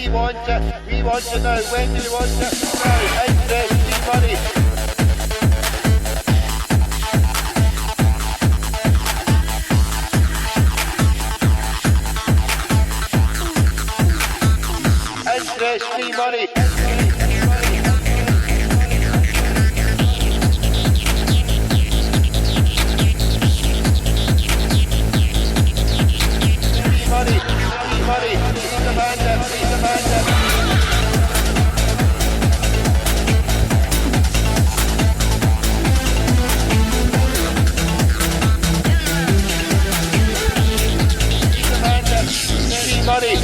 We want to know when do we want to know? Interest, money. Free money.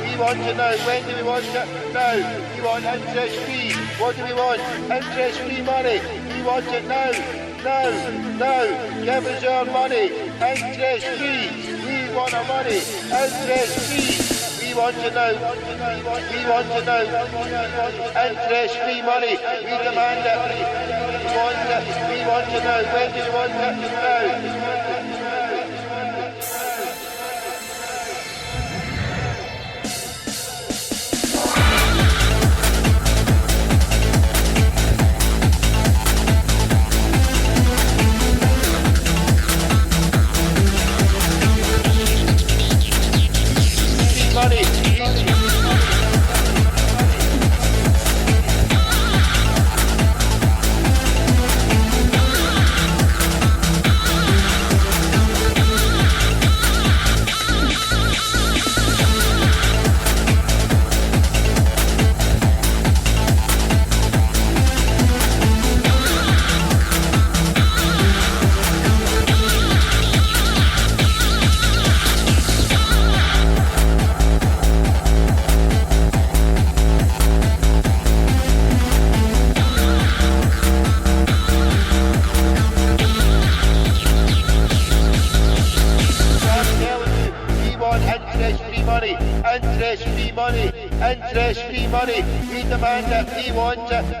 We want to know when do we want to know? We want interest free. What do we want? Interest free money. We want it now. No. Give us your money. Interest free. We want our money. Interest free. We want to know. We want to know. Interest free money. We demand it. We want to know. When do we want to know? Interest-free money. We demand it.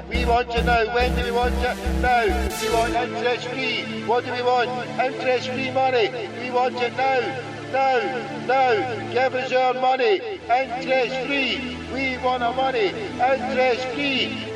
We want to know. When do we want to know? We want interest-free. What do we want? Interest-free money. We want it now. No. Give us your money. Interest-free. We want our money. Interest-free.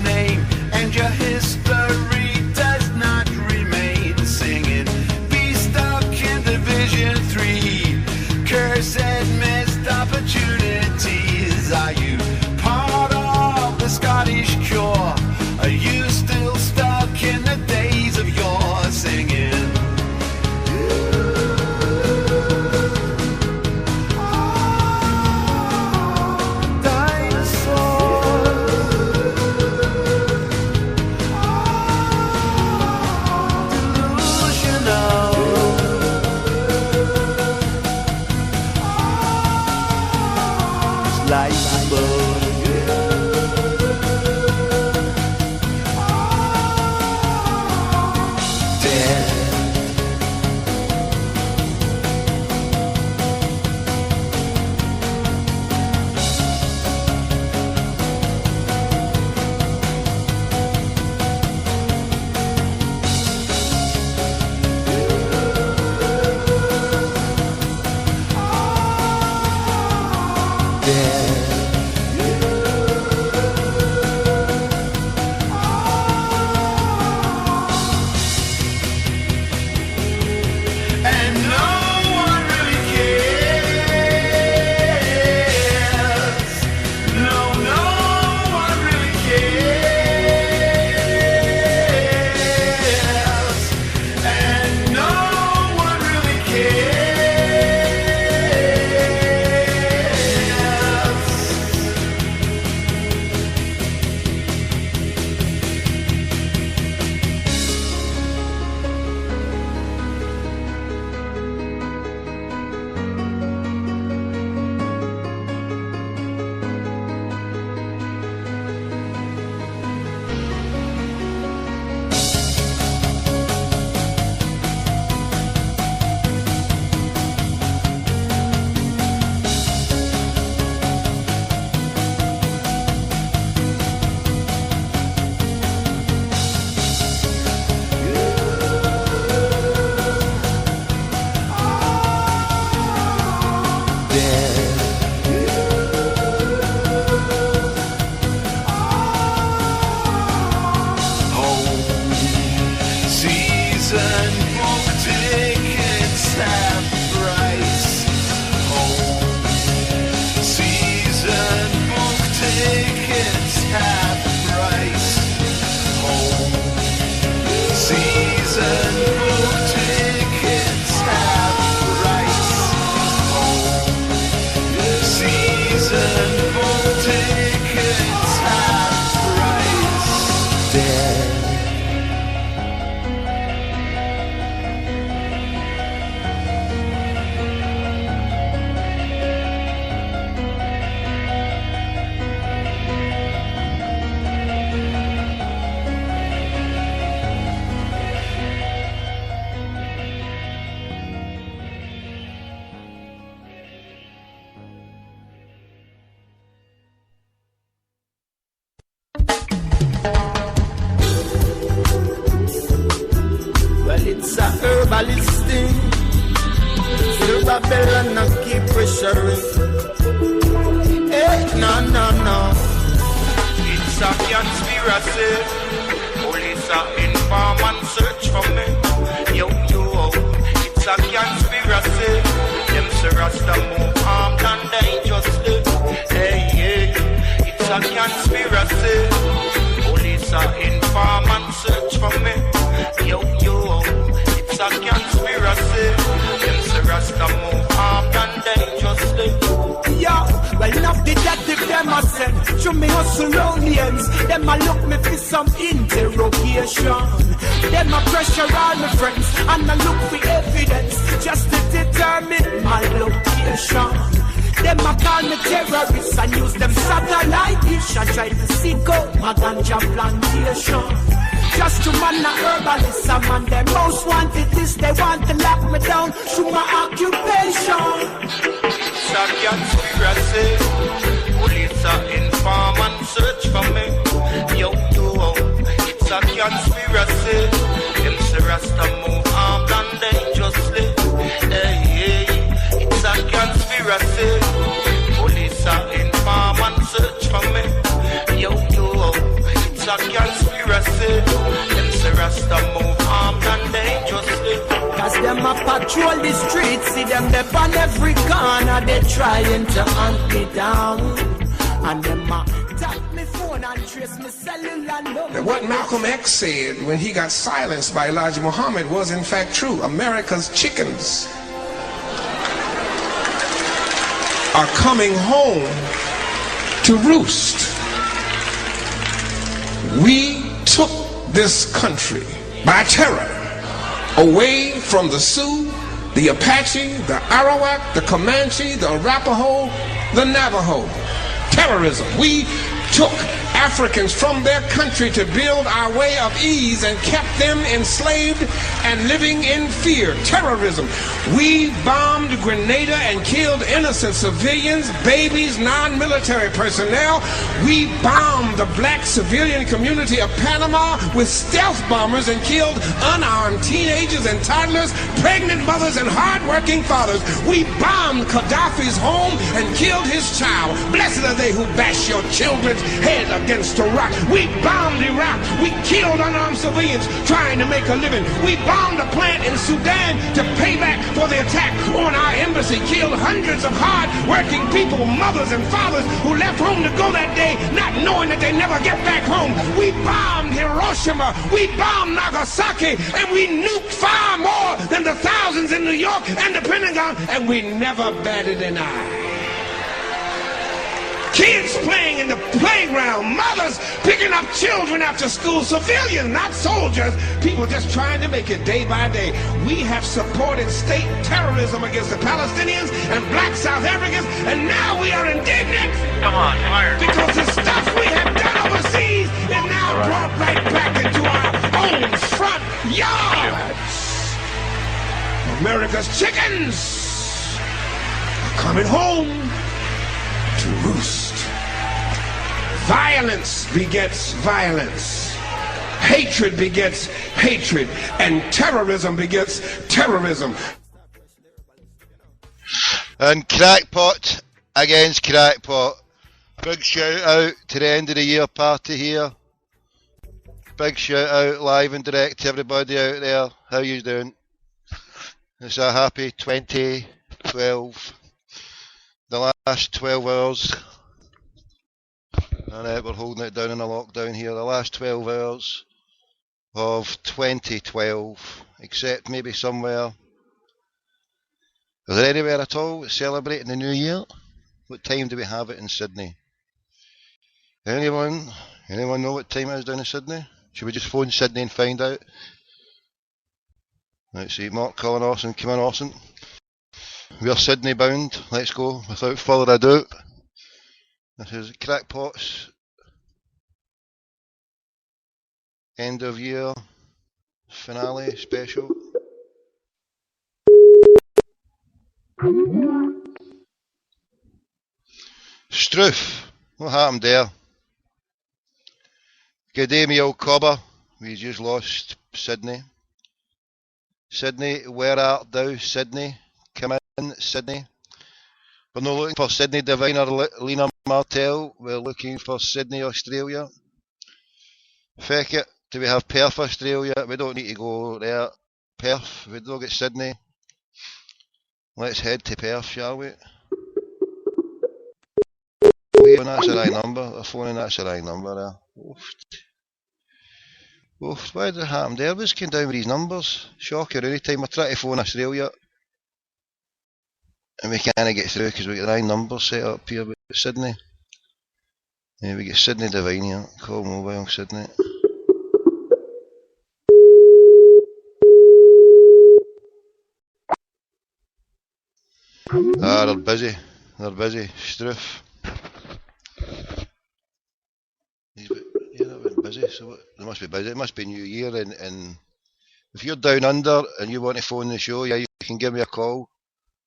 Name and your history does not remain. Singing, be stuck in Division 3. Cursed missed opportunities. Are you part of the Scottish cure? liable. It's a herbalist thing. Still Babylon not keep pressuring. Hey, no. It's a conspiracy. Police are inform and search for me. Yo, it's a conspiracy. Them say Rasta move armed and dangerously. Hey, it's a conspiracy. Police are inform and search for me. Yo, it's a conspiracy. Them say Rasta move armed and dangerously. Yo, well enough detective them a send. Show me hustle round the ends. Them a look me for some interrogation. Them a pressure all my friends. And a look for evidence. Just to determine my location. Them a call me terrorists and use them satellite dish and try to seek out my ganja plantation. Just to man a herbalist, a man them most wanted this, they want to lock me down through my occupation. It's a conspiracy, police are inform and search for me. Yo, it's a conspiracy, them say Rasta move armed and dangerously. Hey, it's a conspiracy, police are inform and search for me. Yo, it's a conspiracy, them say Rasta move armed and dangerously. Cause them a patrol the streets, see them they on every corner, they trying to hunt me down. And them a tap me phone and trace me cellular number. What Malcolm X said when he got silenced by Elijah Muhammad was in fact true. America's chickens are coming home to roost. We took this country by terror away from the Sioux, the Apache, the Arawak, the Comanche, the Arapaho, the Navajo. Terrorism. We took Africans from their country to build our way of ease and kept them enslaved and living in fear. Terrorism. We bombed Grenada and killed innocent civilians, babies, non-military personnel. We bombed the black civilian community of Panama with stealth bombers and killed unarmed teenagers and toddlers, pregnant mothers and hard-working fathers. We bombed Gaddafi's home and killed his child. Blessed are they who bash your children's head against a rock. We bombed Iraq. We killed unarmed civilians trying to make a living. We bombed a plant in Sudan to pay back for the attack on our embassy. Killed hundreds of hard-working people, mothers and fathers who left home to go that day not knowing that they never get back home. We bombed Hiroshima. We bombed Nagasaki. And we nuked far more than the thousands in New York and the Pentagon. And we never batted an eye. Kids playing in the playground, mothers picking up children after school, civilians, not soldiers, people just trying to make it day by day. We have supported state terrorism against the Palestinians and black South Africans, and now we are indignant. Come on, fire. Because the stuff we have done overseas is now brought right back into our own front yards. America's chickens are coming home to roost. Violence begets violence. Hatred begets hatred. And terrorism begets terrorism. And crackpot against crackpot. Big shout out to the end of the year party here. Big shout out live and direct to everybody out there. How you doing? It's a happy 2012. The last 12 hours, and we're holding it down in a lockdown here, the last 12 hours of 2012, except maybe somewhere. Is there anywhere at all celebrating the new year? What time do we have it in Sydney? Anyone know what time it is down in Sydney? Should we just phone Sydney and find out? Let's see, Mark Colin Austin, come on Austin. We are Sydney bound. Let's go without further ado. This is Crackpot's end of year finale special. Struth, what happened there? Good day, me old cobber. We just lost Sydney. Sydney, where art thou, Sydney? Come in, Sydney. We're not looking for Sydney Devine or Lena Martell. We're looking for Sydney, Australia. Feck it. Do we have Perth, Australia? We don't need to go there. Perth. We don't get Sydney. Let's head to Perth, shall we? That's the right number. The phone, that's the right number there. Oof. Why did it happen there? What's came down with these numbers? Shocker, any time I try to phone Australia and we can't get through because we got the right number set up here with Sydney. Yeah, we get Sydney Devine here. Call mobile Sydney. Ah, they're busy. They're busy. Struth. Yeah, they've been busy. So they must be busy. It must be New Year. And if you're down under and you want to phone the show, yeah, you can give me a call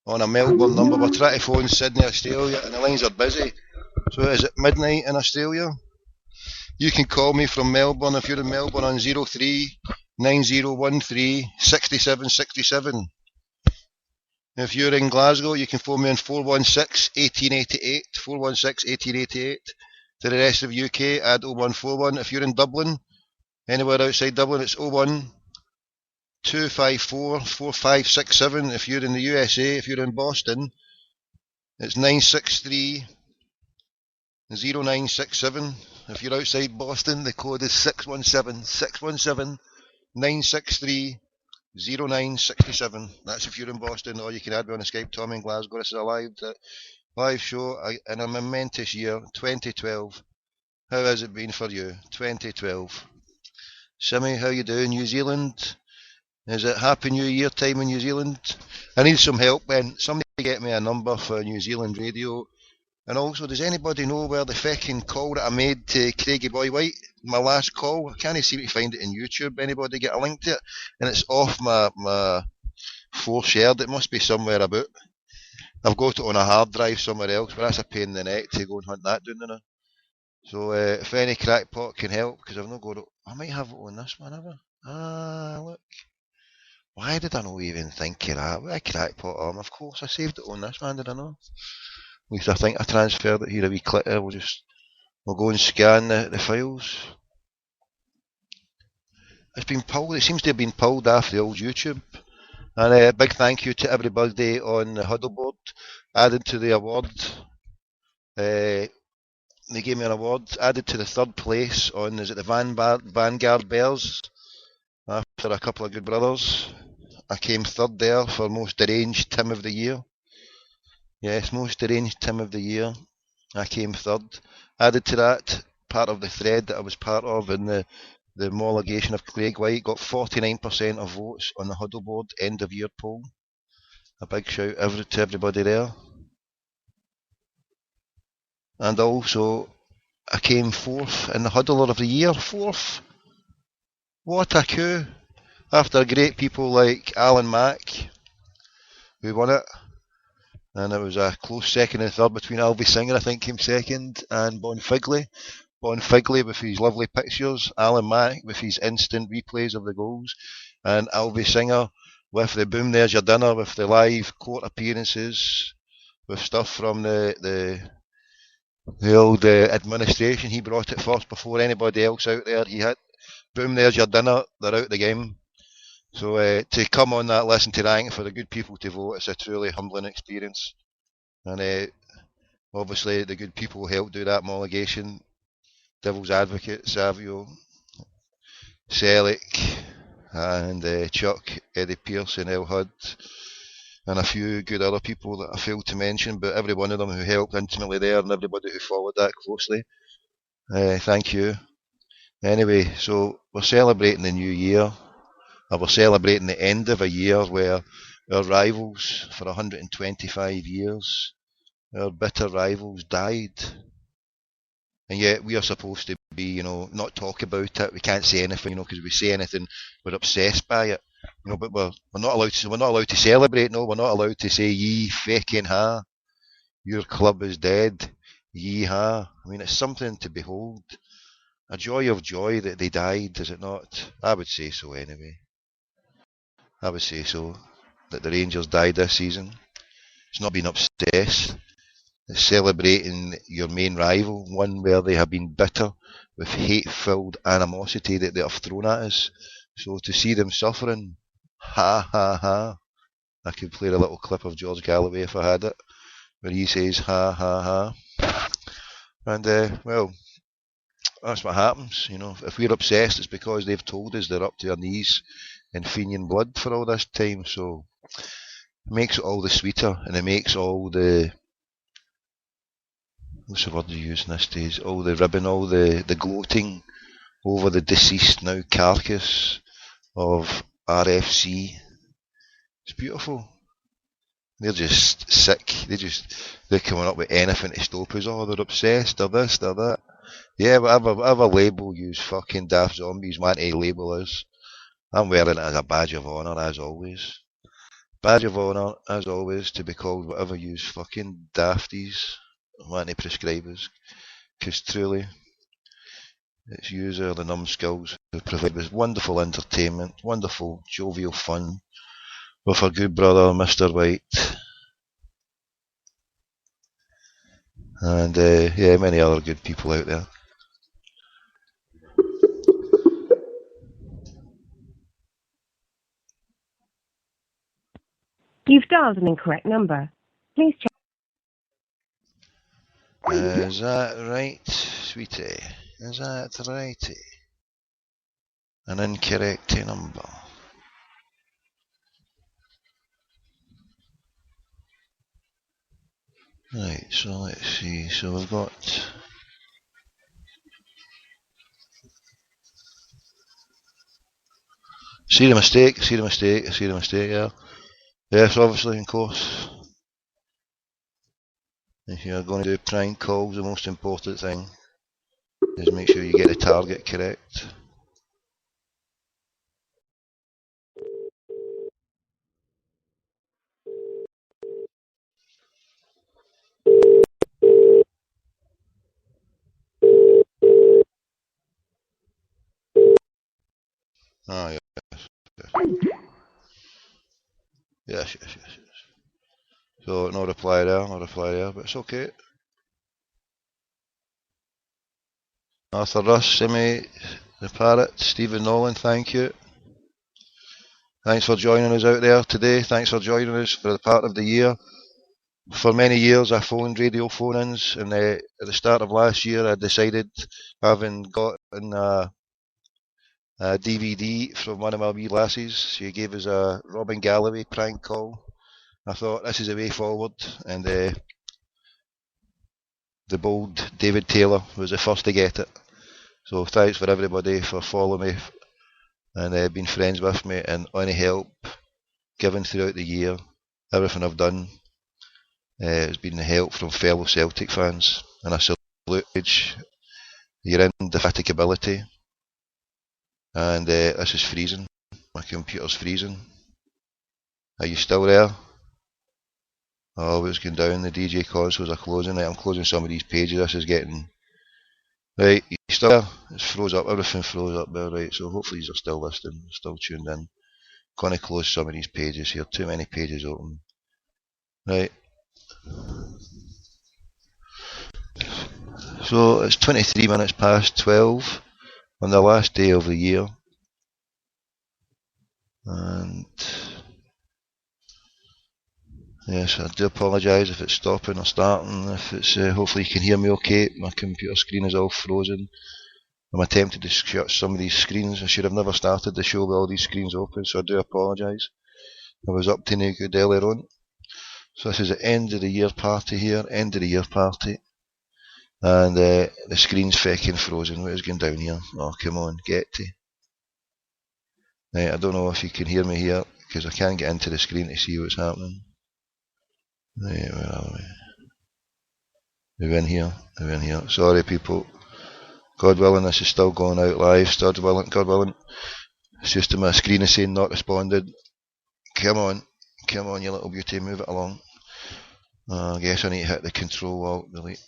on a Melbourne number. We're trying to phone Sydney, Australia, and the lines are busy. So is it midnight in Australia? You can call me from Melbourne if you're in Melbourne on 03 9013 6767. If you're in Glasgow, you can phone me on 416 1888, 416 1888. To the rest of UK, add 0141. If you're in Dublin, anywhere outside Dublin, it's 01 254 4567. If you're in the USA, if you're in Boston, it's 963 0967. If you're outside Boston, the code is 617 617 963 0967. That's if you're in Boston, or you can add me on the Skype. Tommy in Glasgow. This is a live show in a momentous year, 2012. How has it been for you, 2012? Simmy, how you doing, New Zealand? Is it Happy New Year time in New Zealand? I need some help, Ben. Somebody get me a number for New Zealand radio. And also, does anybody know where the fucking call that I made to Craigie Boy White, my last call? I can't seem to find it in YouTube. Anybody get a link to it? And it's off my 4 shared. It must be somewhere about. I've got it on a hard drive somewhere else, but that's a pain in the neck to go and hunt that down now. So if any crackpot can help, because I've not got it. I might have it on this one, have I? Ah, look. Why did I not even think of that? What a crackpot arm. Of course, I saved it on this one, did I not? At least I think I transferred it here a wee click there. We'll go and scan the files. It's been pulled. It seems to have been pulled off the old YouTube. And a big thank you to everybody on the huddle board. Added to the award. They gave me an award. Added to the 3rd place on, is it the Vanguard Bears? After a couple of good brothers. I came 3rd there for most deranged Tim of the year. Yes, most deranged Tim of the year. I came 3rd. Added to that, part of the thread that I was part of in the homologation of Craig White, got 49% of votes on the huddle board end of year poll. A big shout to everybody there. And also, I came 4th in the huddler of the year. 4th. What a coup. After great people like Alan Mack, who won it. And it was a close 2nd and 3rd between Alvy Singer, I think, came 2nd, and Bon Figley. Bon Figley with his lovely pictures, Alan Mack with his instant replays of the goals, and Alvy Singer with the Boom There's Your Dinner, with the live court appearances, with stuff from the old administration. He brought it first before anybody else out there. He had Boom There's Your Dinner, they're out the game. So to come on that list and to rank for the good people to vote, it's a truly humbling experience. And obviously the good people helped do that homologation. Devil's Advocate, Savio, Selick, and Chuck, Eddie Pearson, El Hud, and a few good other people that I failed to mention, but every one of them who helped intimately there and everybody who followed that closely. Thank you. Anyway, so we're celebrating the new year. We're celebrating the end of a year where our rivals for 125 years, our bitter rivals, died. And yet we are supposed to be, not talk about it. We can't say anything, because if we say anything, we're obsessed by it. But we're not allowed to celebrate. No, we're not allowed to say ye fucking ha. Your club is dead. Ye ha. I mean, it's something to behold. A joy of joy that they died, is it not? I would say so anyway. I would say so, that the Rangers died this season. It's not being obsessed. It's celebrating your main rival, one where they have been bitter with hate-filled animosity that they have thrown at us. So to see them suffering, ha ha ha. I could play a little clip of George Galloway if I had it, where he says ha ha ha. And well, that's what happens. If we're obsessed, it's because they've told us they're up to their knees in Fenian blood for all this time. So it makes it all the sweeter, and it makes all the, what's the word you use in this days, all the ribbon, all the gloating over the deceased now carcass of RFC. It's beautiful. They're just sick. They're coming up with anything to stop us. Oh, they're obsessed, they're this, they're that. Yeah, whatever label you fucking daft zombies want to label us, I'm wearing it as a badge of honour, as always. Badge of honour, as always, to be called whatever you fucking dafties want to prescribe us. Because truly, it's you are the numbskulls who provide us wonderful entertainment, wonderful jovial fun, with our good brother, Mr. White. And yeah, many other good people out there. You've dialed an incorrect number. Please check. Is that right, sweetie? Is that righty? An incorrect number. Right, so let's see. So we've got... See the mistake, yeah. Yes, obviously, of course. If you're going to do prank calls, the most important thing is make sure you get the target correct. Ah, yes, yes, yes, yes. So no reply there, but it's okay. Arthur Russ, Simi, the Parrot, Stephen Nolan, thank you. Thanks for joining us out there today. Thanks for joining us for the part of the year. For many years I phoned radio phone-ins, and at the start of last year I decided, having gotten a DVD from one of my wee lassies, she gave us a Robin Galloway prank call. I thought this is the way forward, and the bold David Taylor was the first to get it. So thanks for everybody for following me and being friends with me, and any help given throughout the year. Everything I've done has been the help from fellow Celtic fans, and I salute your indefatigability. And this is freezing. My computer's freezing. Are you still there? Oh, it's going down. The DJ consoles are closing. I'm closing some of these pages. This is getting... Right, you still there? It's froze up. Everything froze up there, right? So hopefully you're still listening, still tuned in. Going to close some of these pages here. Too many pages open. Right. So it's 23 minutes past 12 on the last day of the year. And yes, I do apologise if it's stopping or starting. If it's hopefully you can hear me okay. My computer screen is all frozen. I'm attempting to shut some of these screens. I should have never started the show with all these screens open, so I do apologise. I was up to no good earlier on. So this is the end of the year party here, end of the year party. And the screen's fecking frozen. What is going down here? Oh, come on, get to. Right, I don't know if you can hear me here, because I can't get into the screen to see what's happening. Right, where are we? We're in here, we're in here. Sorry people. God willing, this is still going out live. God willing. It's just my screen is saying not responded. Come on, you little beauty, move it along. I guess I need to hit the Control Alt Delete.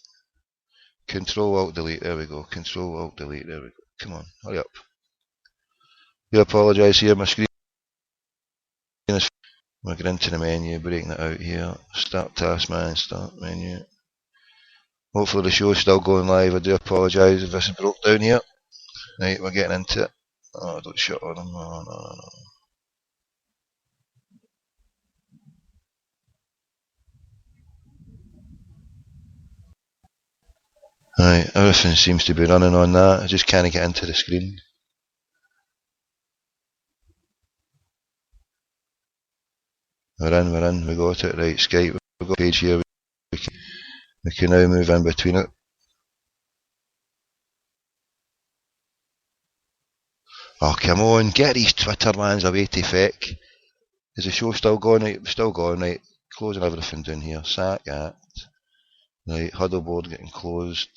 Control Alt Delete, there we go. Control Alt Delete, there we go. Come on, hurry up. I apologise here, my screen is... We'll get into the menu, breaking it out here. Start task, man, start menu. Hopefully the show's still going live. I do apologise if this broke down here. Right, we're getting into it. Oh, don't shut on them. No. Right, everything seems to be running on that. I just can't get into the screen. We're in, we got it. Right, Skype, we've got a page here. We can now move in between it. Oh, come on, get these Twitter lands away to feck. Is the show still going? Right, still going, right. Closing everything down here. Sack Act. Right, Huddleboard getting closed.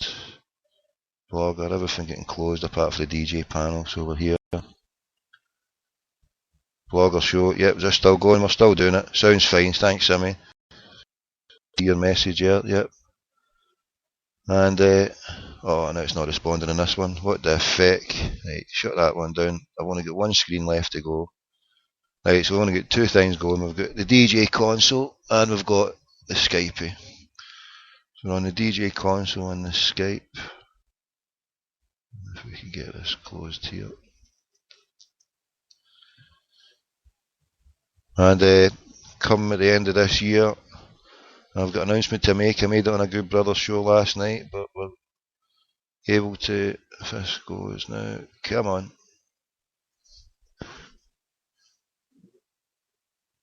Blogger, everything getting closed apart from the DJ panel, so we're here. Blogger show, yep, is this still going? We're still doing it. Sounds fine, thanks Simmy. See your message here, yep. And, oh, no, it's not responding in this one. What the feck? Right, shut that one down. I've only got one screen left to go. Right, so we've only got two things going. We've got the DJ console and we've got the Skype. So we're on the DJ console and the Skype. If we can get this closed here. And come at the end of this year, I've got an announcement to make. I made it on a Good Brother show last night, but we're able to, if this goes now, come on.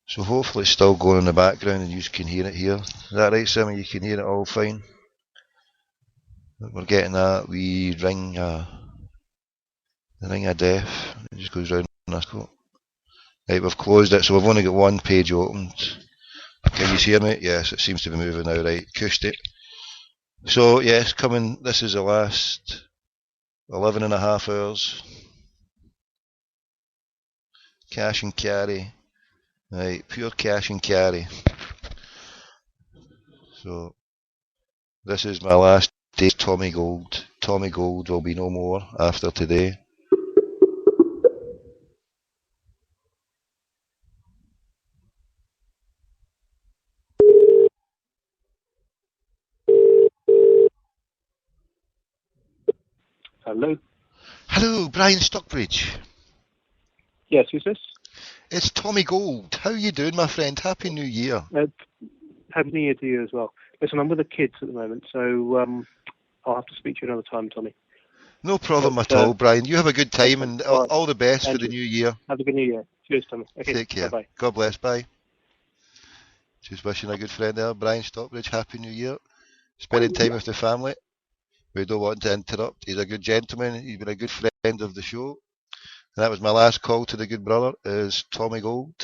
So hopefully it's still going in the background and you can hear it here. Is that right, Simon? You can hear it all fine? We're getting that wee ring, the ring of death. It just goes round in this coat. Right, we've closed it, so we've only got one page opened. Can you hear me? Yes, it seems to be moving now, right. Acoustic. So yes, this is the last 11 and a half hours. Cash and carry. Right, pure cash and carry. So this is my last day, Tommy Gold. Tommy Gold will be no more after today. Hello. Hello, Brian Stockbridge. Yes, who's this? It's Tommy Gold. How you doing, my friend? Happy New Year. Happy New Year to you as well. Listen, I'm with the kids at the moment, so I'll have to speak to you another time, Tommy. No problem at all, Brian. You have a good time and all right. all the best for Andrew, the new year. have a good New Year. Cheers, Tommy. Okay, Take care. bye-bye. God bless. Bye. Just wishing a good friend there, Brian Stockbridge, Happy New Year. Spending time with the family. We don't want to interrupt. He's a good gentleman. He's been a good friend of the show. And that was my last call to the good brother, is Tommy Gold.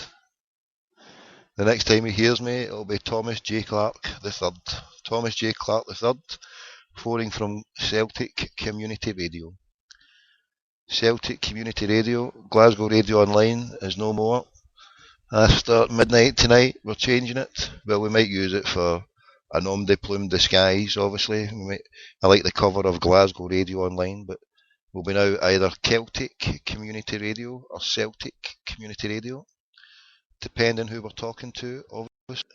The next time he hears me, it'll be Thomas J. Clark III. Thomas J. Clark III, phoning from Celtic Community Radio. Celtic Community Radio, Glasgow Radio Online is no more. After midnight tonight, we're changing it. Well, we might use it for a nom de plume disguise, obviously. I like the cover of Glasgow Radio Online, but we'll be now either Celtic Community Radio or Celtic Community Radio, depending who we're talking to, obviously.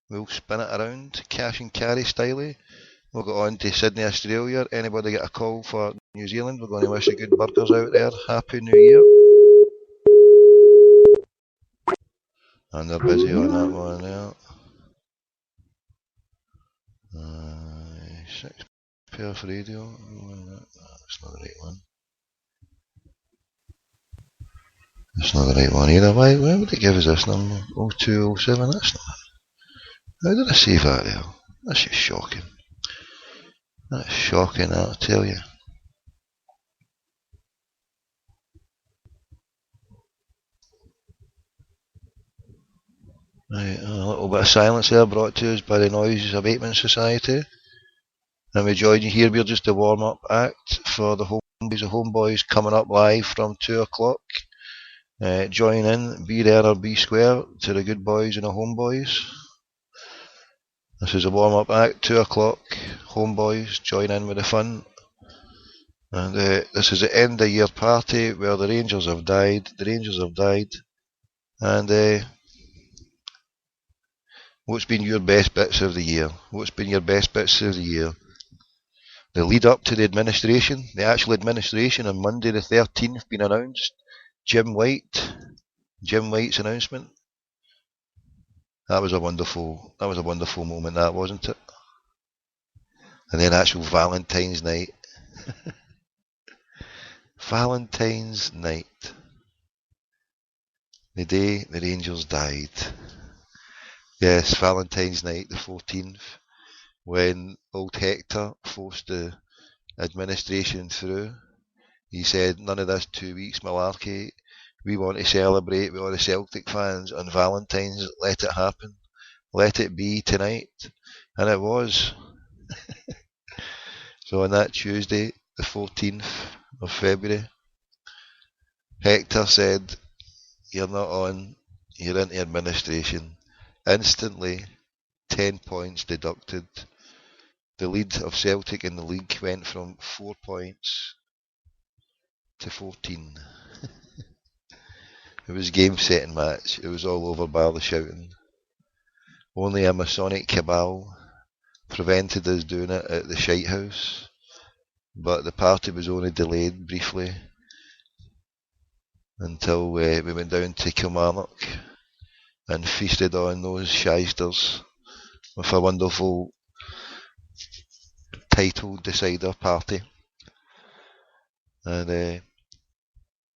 We'll spin it around, cash and carry style. We'll go on to Sydney, Australia. Anybody get a call for New Zealand? We're going to wish the good burgers out there. Happy New Year. And they're busy on that one there. 6 Perth Radio. That's not the right one. That's not the right one either. Why would it give us this number? 0207? That's not. How did I save that there? That's just shocking. That's shocking, I'll tell you. Right, a little bit of silence there brought to us by the Noise Abatement Society. And we join you here. We're just a warm-up act for the Homeboys. The Homeboys coming up live from 2 o'clock. Join in, be there or be square to the good boys and the Homeboys. This is a warm-up act, 2 o'clock. Homeboys, join in with the fun. And this is the end of year party where the Rangers have died. The Rangers have died. And what's been your best bits of the year? What's been your best bits of the year? The lead up to the administration, the actual administration on Monday the 13th been announced. Jim White's announcement. That was a wonderful moment, that, wasn't it? And then actual Valentine's night. Valentine's night. The day the Rangers died. Yes, Valentine's night, the 14th, when old Hector forced the administration through. He said, none of this 2 weeks malarkey. We want to celebrate with all the Celtic fans on Valentine's. Let it happen. Let it be tonight. And it was. So on that Tuesday, the 14th of February, Hector said, you're not on, you're into administration. Instantly, 10 points deducted. The lead of Celtic in the league went from 4 points to 14. It was a game-setting match. It was all over by the shouting. Only a Masonic cabal prevented us doing it at the Shite House, but the party was only delayed briefly until we went down to Kilmarnock and feasted on those shysters with a wonderful title decider party. And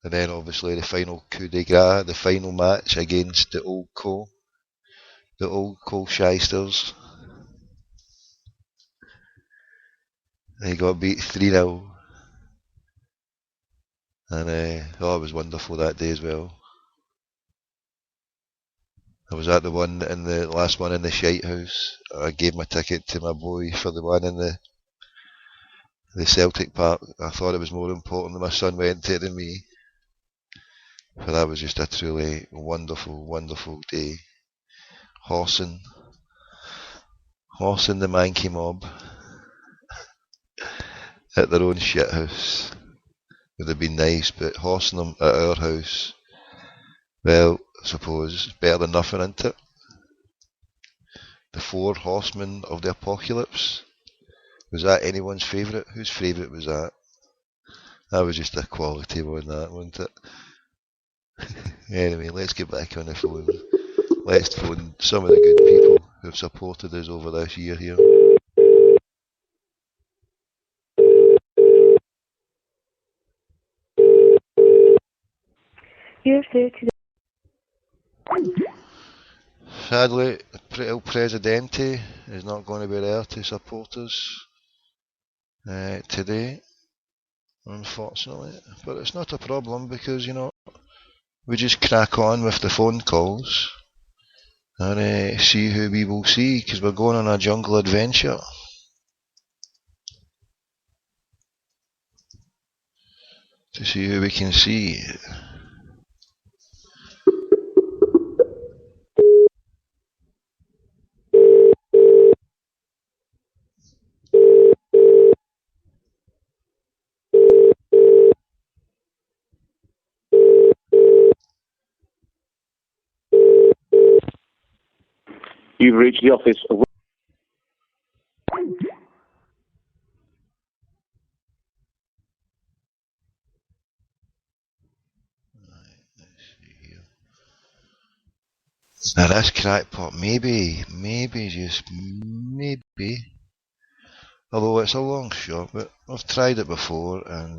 then obviously the final coup de grace, the final match against the Old Coal shysters. They got beat 3-0. And it was wonderful that day as well. I was at the last one in the Shite House, I gave my ticket to my boy for the one in the Celtic Park. I thought it was more important that my son went to it than me. But that was just a truly wonderful, wonderful day. Horsing the Mankey mob at their own shithouse would have been nice, but horsing them at our house, well, I suppose it's better than nothing, isn't it? The 4 horsemen of the apocalypse. Was that anyone's favourite? Whose favourite was that? That was just a quality one, that, wasn't it? Anyway, let's get back on the phone. Let's phone some of the good people who have supported us over this year here. You're through to Sadly, El Presidente is not going to be there to support us today, unfortunately. But it's not a problem because, you know, we just crack on with the phone calls and see who we will see, because we're going on a jungle adventure. To see who we can see. You've reached the office of... Now this crackpot, maybe, just maybe, although it's a long shot, but I've tried it before and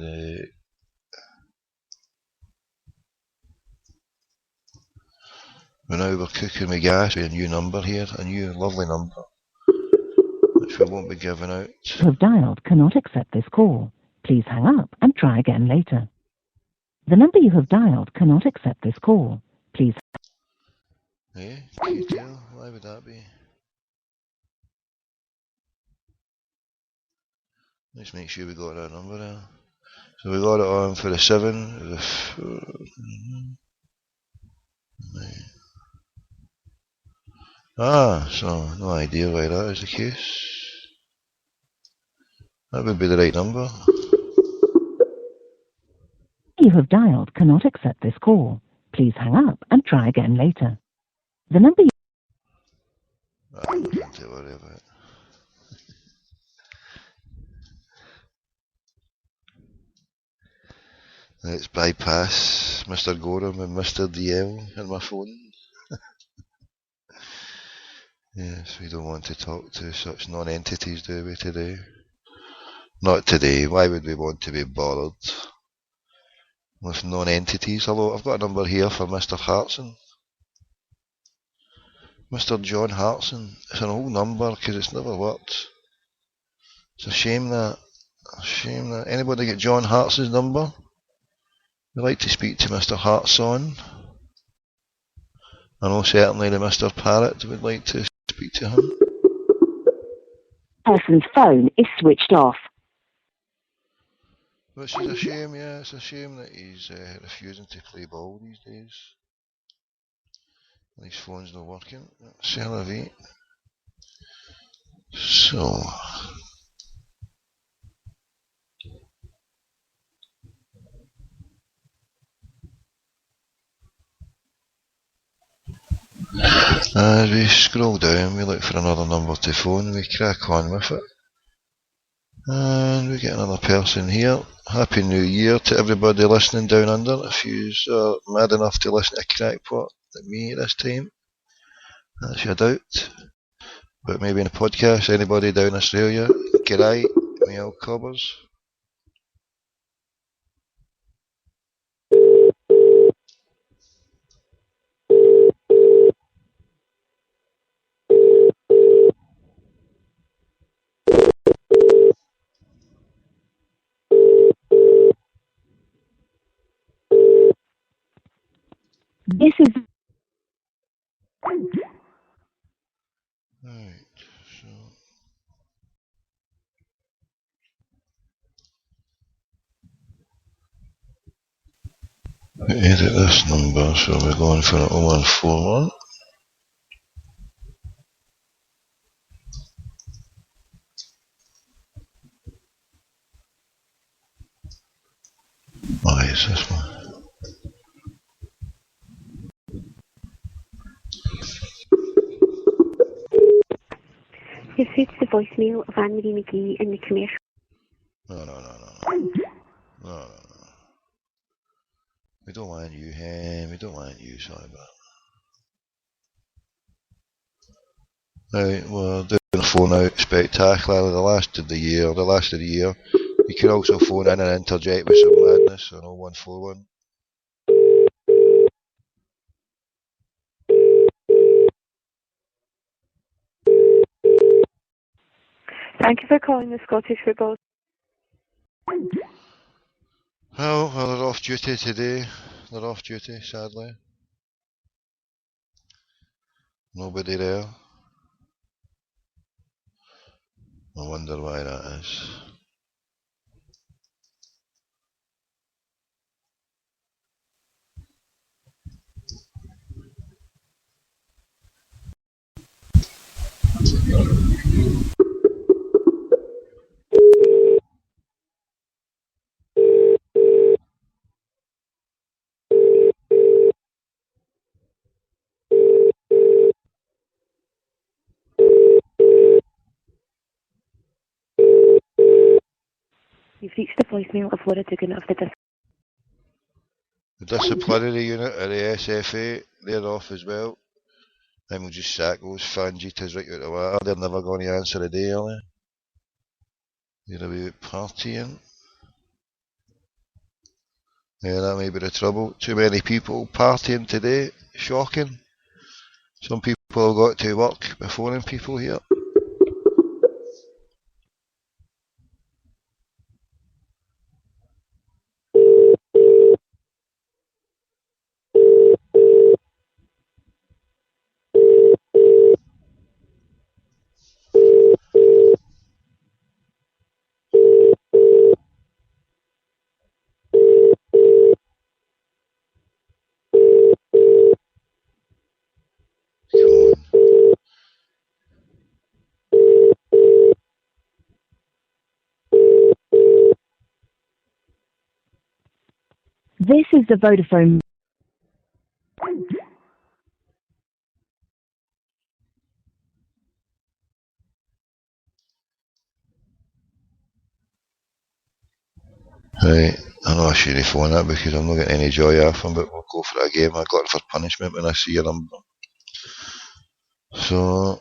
now we're cooking with gas with a new number here, a new lovely number, which we won't be giving out. You have dialed cannot accept this call. Please hang up and try again later. The number you have dialed cannot accept this call. Please. Eh? QTL? Why would that be? Let's make sure we got that number there. So we got it on for the 7, the 4, so no idea why that is the case. That would be the right number. You have dialed cannot accept this call. Please hang up and try again later. The number you... Nothing to worry about. Let's bypass Mr. Gorham and Mr. DL on my phone. Yes, we don't want to talk to such non-entities, do we, today? Not today. Why would we want to be bothered with non-entities? Although I've got a number here for Mr. Hartson. Mr. John Hartson. It's an old number because it's never worked. It's a shame that. Anybody get John Hartson's number? We'd like to speak to Mr. Hartson. I know certainly the Mr. Parrot would like to speak to him. Person's phone is switched off. Which is a shame, yeah, it's a shame that he's refusing to play ball these days. His phone's not working. C'est la vie. So... as we scroll down, we look for another number to phone, we crack on with it. And we get another person here. Happy New Year to everybody listening down under. If you are mad enough to listen to Crackpot like me this time, that's your doubt. But maybe in a podcast, anybody down Australia, g'day, me old cobbers. This is... Right, Edit this number, so we're going for 0141. Why is this one? You've reached the voicemail of Anne-Marie McGee in the commercial. No. We don't want you, Hen. We don't want you, sorry about that. Right, we're doing the phone out spectacularly. The last of the year. You can also phone in and interject with some madness on 0141. Thank you for calling the Scottish Football. Well, they're off duty today. They're off duty, sadly. Nobody there. I wonder why that is. You've reached the voicemail of Laura Dugan of the The disciplinary unit at the SFA, they're off as well. Then we'll just sack those fangitas right out the water. They're never going to answer a day, are they? They're a wee bit partying. Yeah, that may be the trouble. Too many people partying today. Shocking. Some people have got to work before them people here. This is the Vodafone. Right, I know I shouldn't phone that because I'm not getting any joy off them, but we'll go for it again. I got it for punishment when I see your number. So,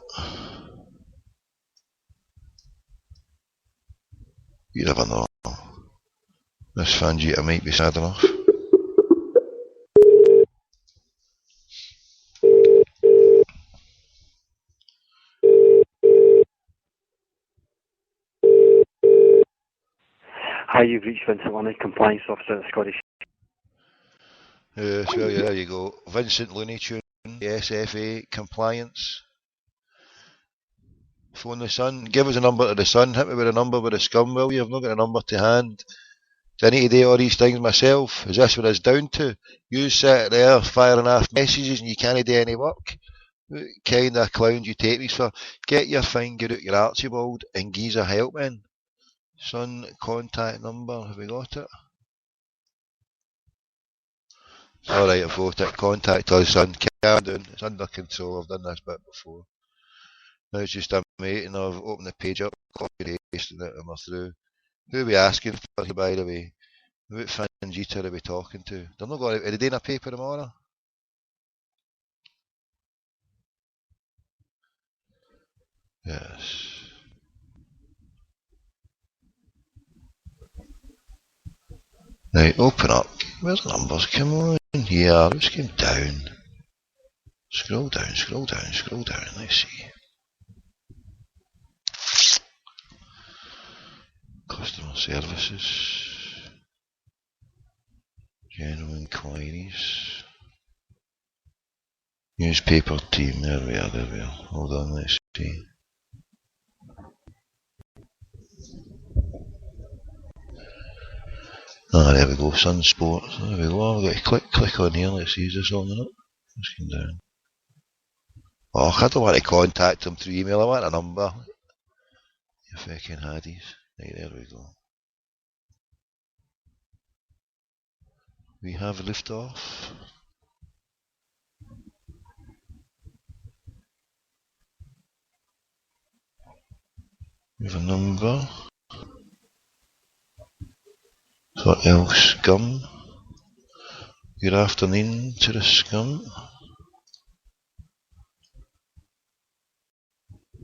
you never know. This Fangita might be sad enough. Hi, you've reached Vincent Looney, Compliance Officer at the Scottish. Yes, well, yeah, there you go. Vincent Looney Tune, the SFA Compliance. Phone the Sun. Give us a number to the Sun. Hit me with a number with a scum, will you? I've not got a number to hand. Do I need to do all these things myself? Is this what it's down to? You sit there firing off messages and you can't do any work? What kind of clowns you take these for? Get your finger out your Archibald and give us a help, man. Sun contact number. Have we got it? Alright, I've got it. Contact us, Sun. Calm down. It's under control. I've done this bit before. Now it's just a meeting. I've opened the page up, copy pasted it, and we're through. Who are we asking for, by the way? What Fangita are we talking to? They're not going to. Are they doing a paper tomorrow? Yes. Right, open up. Where's the numbers? Come on here. Let's get down. Scroll down, scroll down, scroll down. Let's see. Customer services. General inquiries. Newspaper team. There we are, there we are. Hold on, let's see. Ah, there we go, Sun Sports. There we go. I've got to click on here. Let's see, is this on it? Let's come down. Oh, I don't want to contact them through email. I want a number. You fucking haddies. Right, there we go. We have liftoff. We have a number. What else? Scum. Good afternoon to the scum.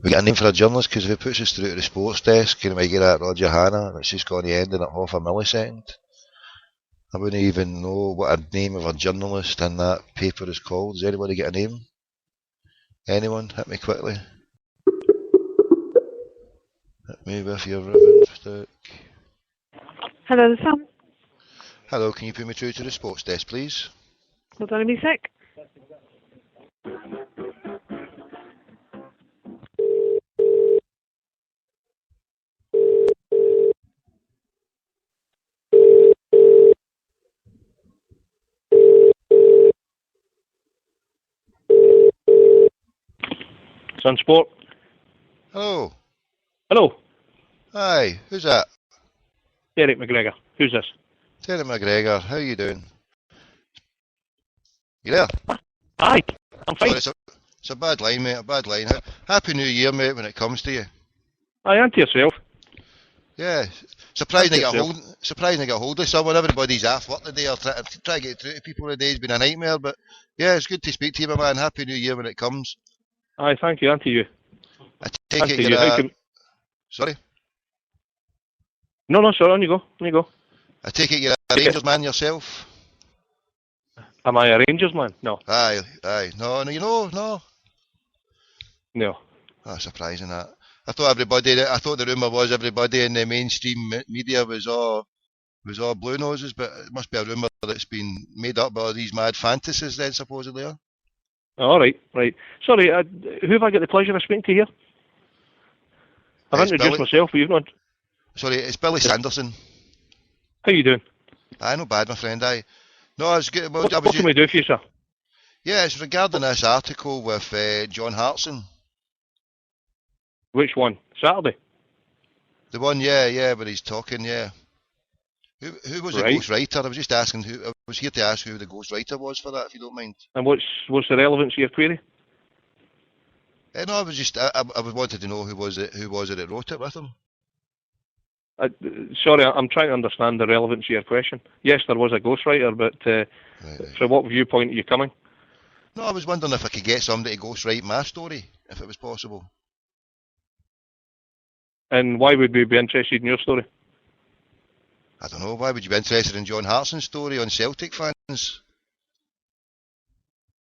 We get a name for a journalist because if it puts us through to the sports desk and we get that Roger Hanna, it's just going to end in at half a millisecond. I wouldn't even know what a name of a journalist in that paper is called. Does anybody get a name? Anyone? Hit me quickly. Hit me with your ribbon stick. Hello, Sam. Hello, can you put me through to the sports desk, please? Hold on a wee sec. Sunsport. Hello. Hello. Hi, who's that? Derek McGregor. Who's this? Terry McGregor, how are you doing? You there? Aye, I'm fine. Sorry, it's a bad line, mate, a bad line. Happy New Year, mate, when it comes to you. Aye, and to yourself. Yeah, surprising I get hold of someone. Everybody's off work today. I'll try to get through to people today. It's been a nightmare, but yeah, it's good to speak to you, my man. Happy New Year when it comes. Aye, thank you, and to you. I take it you're Sorry? No, sorry, on you go. On you go. I take it you're a Rangers man yourself? Am I a Rangers man? No. Aye. No, no. No. Oh, surprising that. I thought the rumour was everybody in the mainstream media was all blue noses, but it must be a rumour that's been made up by all these mad fantasies then, supposedly. Huh? All right. Sorry, who have I got the pleasure of speaking to here? I've introduced myself, but you've not... Sorry, it's Billy Sanderson. How you doing? Aye, not bad, my friend, aye. No, I was good. What can we do for you, sir? Yeah, it's regarding this article with John Hartson. Which one? Saturday? The one, yeah, where he's talking, yeah. Who was the ghostwriter? I was just asking I was here to ask who the ghostwriter was for that, if you don't mind. And what's the relevance of your query? No, I was just I wanted to know who was it that wrote it with him. Sorry, I'm trying to understand the relevance of your question. Yes, there was a ghostwriter, but right. From what viewpoint are you coming? No, I was wondering if I could get somebody to ghostwrite my story, if it was possible. And why would we be interested in your story? I don't know, why would you be interested in John Hartson's story on Celtic fans?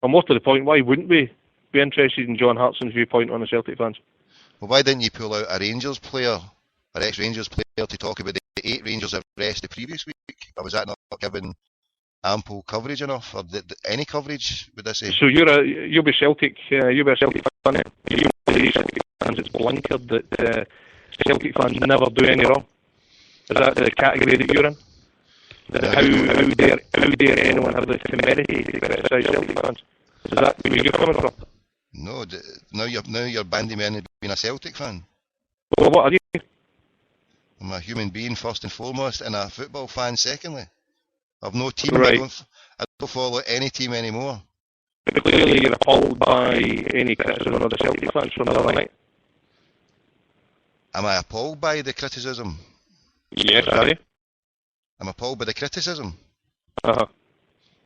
Well, more to the point, why wouldn't we be interested in John Hartson's viewpoint on the Celtic fans? Well, why didn't you pull out a Rangers player, an ex-Rangers player, to talk about the 8 Rangers arrests the previous week? Or was that not given ample coverage enough, or any coverage, would I say? So you'll be Celtic fan. You be Celtic fans. It's blinkered that Celtic fans never do any wrong. Is that the category that you're in? How dare anyone have the temerity to criticise Celtic fans? Is that where you're coming from? No, now you're banding me in being a Celtic fan. Well, what are you? I'm a human being first and foremost, and a football fan secondly. I've no team. Right. I don't follow any team anymore. But clearly you're appalled by any criticism of the Celtic fans from the other night. Am I appalled by the criticism? Yes, are you? I'm appalled by the criticism. Uh-huh.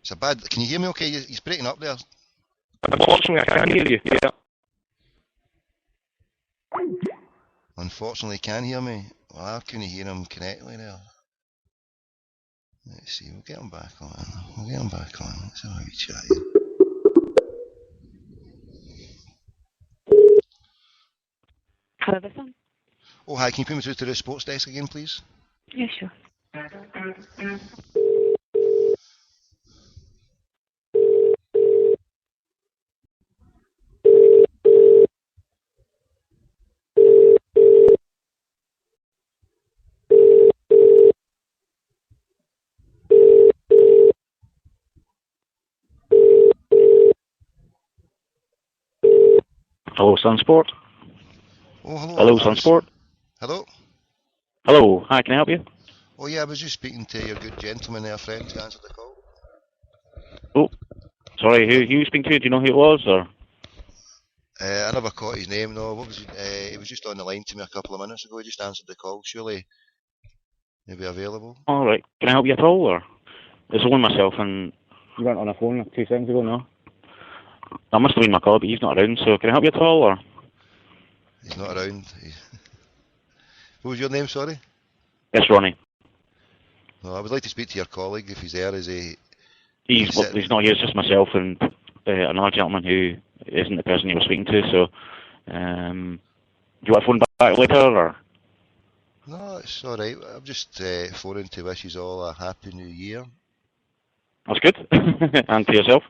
It's a bad... Can you hear me okay? You're breaking up there. Unfortunately, I can't hear you, yeah. Unfortunately, you can hear me. Well, how can you hear him correctly there? Let's see, we'll get him back on. Let's have a wee chat here. Hello, this one? Oh, hi, can you put me through to the sports desk again, please? Yeah, sure. Sunsport. Oh, hello. Hello, Sunsport. Hello? Hello, hi, can I help you? Oh, yeah, I was just speaking to your good gentleman there, friend, who answered the call. Oh, sorry, who you speaking to? Do you know who it was, or? I never caught his name, no. What was he was just on the line to me a couple of minutes ago. He just answered the call. Surely he'll be available. All right, can I help you at all, or? It's only myself, and you weren't on a phone 2 seconds ago, no? That must have been my call, but he's not around, so can I help you at all, or? He's not around. What was your name, sorry? Yes, Ronnie. No, I would like to speak to your colleague if he's there. Is he? He's not here, it's just myself and another gentleman who isn't the person you were speaking to, so do you want to phone back later, or? No, it's alright. I'm just phoning to wish you all a happy new year. That's good. And to yourself?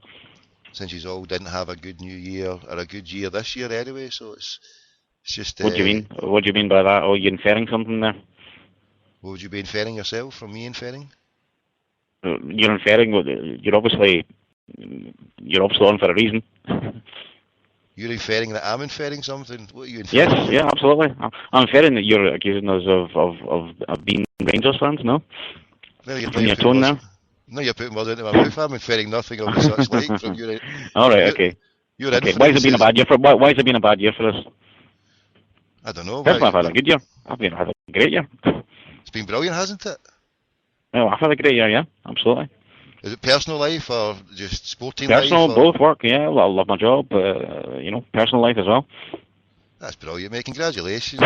Since you all didn't have a good new year, or a good year this year anyway, so it's just... What do you mean? What do you mean by that? Oh, you're inferring something there? What would you be inferring yourself from me inferring? You're inferring, you're obviously on for a reason. You're inferring that I'm inferring something? What are you inferring? Yes, yeah, absolutely. I'm inferring that you're accusing us of being Rangers fans, no? From your tone now? No, you're putting words into my mouth. I'm inferring nothing of the such like from your... Alright, okay. Okay. Why has it been a bad year for why has it been a bad year for us? I don't know. Personally, I've had a good year. I've had a great year. It's been brilliant, hasn't it? Well, I've had a great year, yeah, absolutely. Is it personal life or just sporting personal, life? Personal, both work, yeah. Well, I love my job, personal life as well. That's brilliant, mate. Congratulations.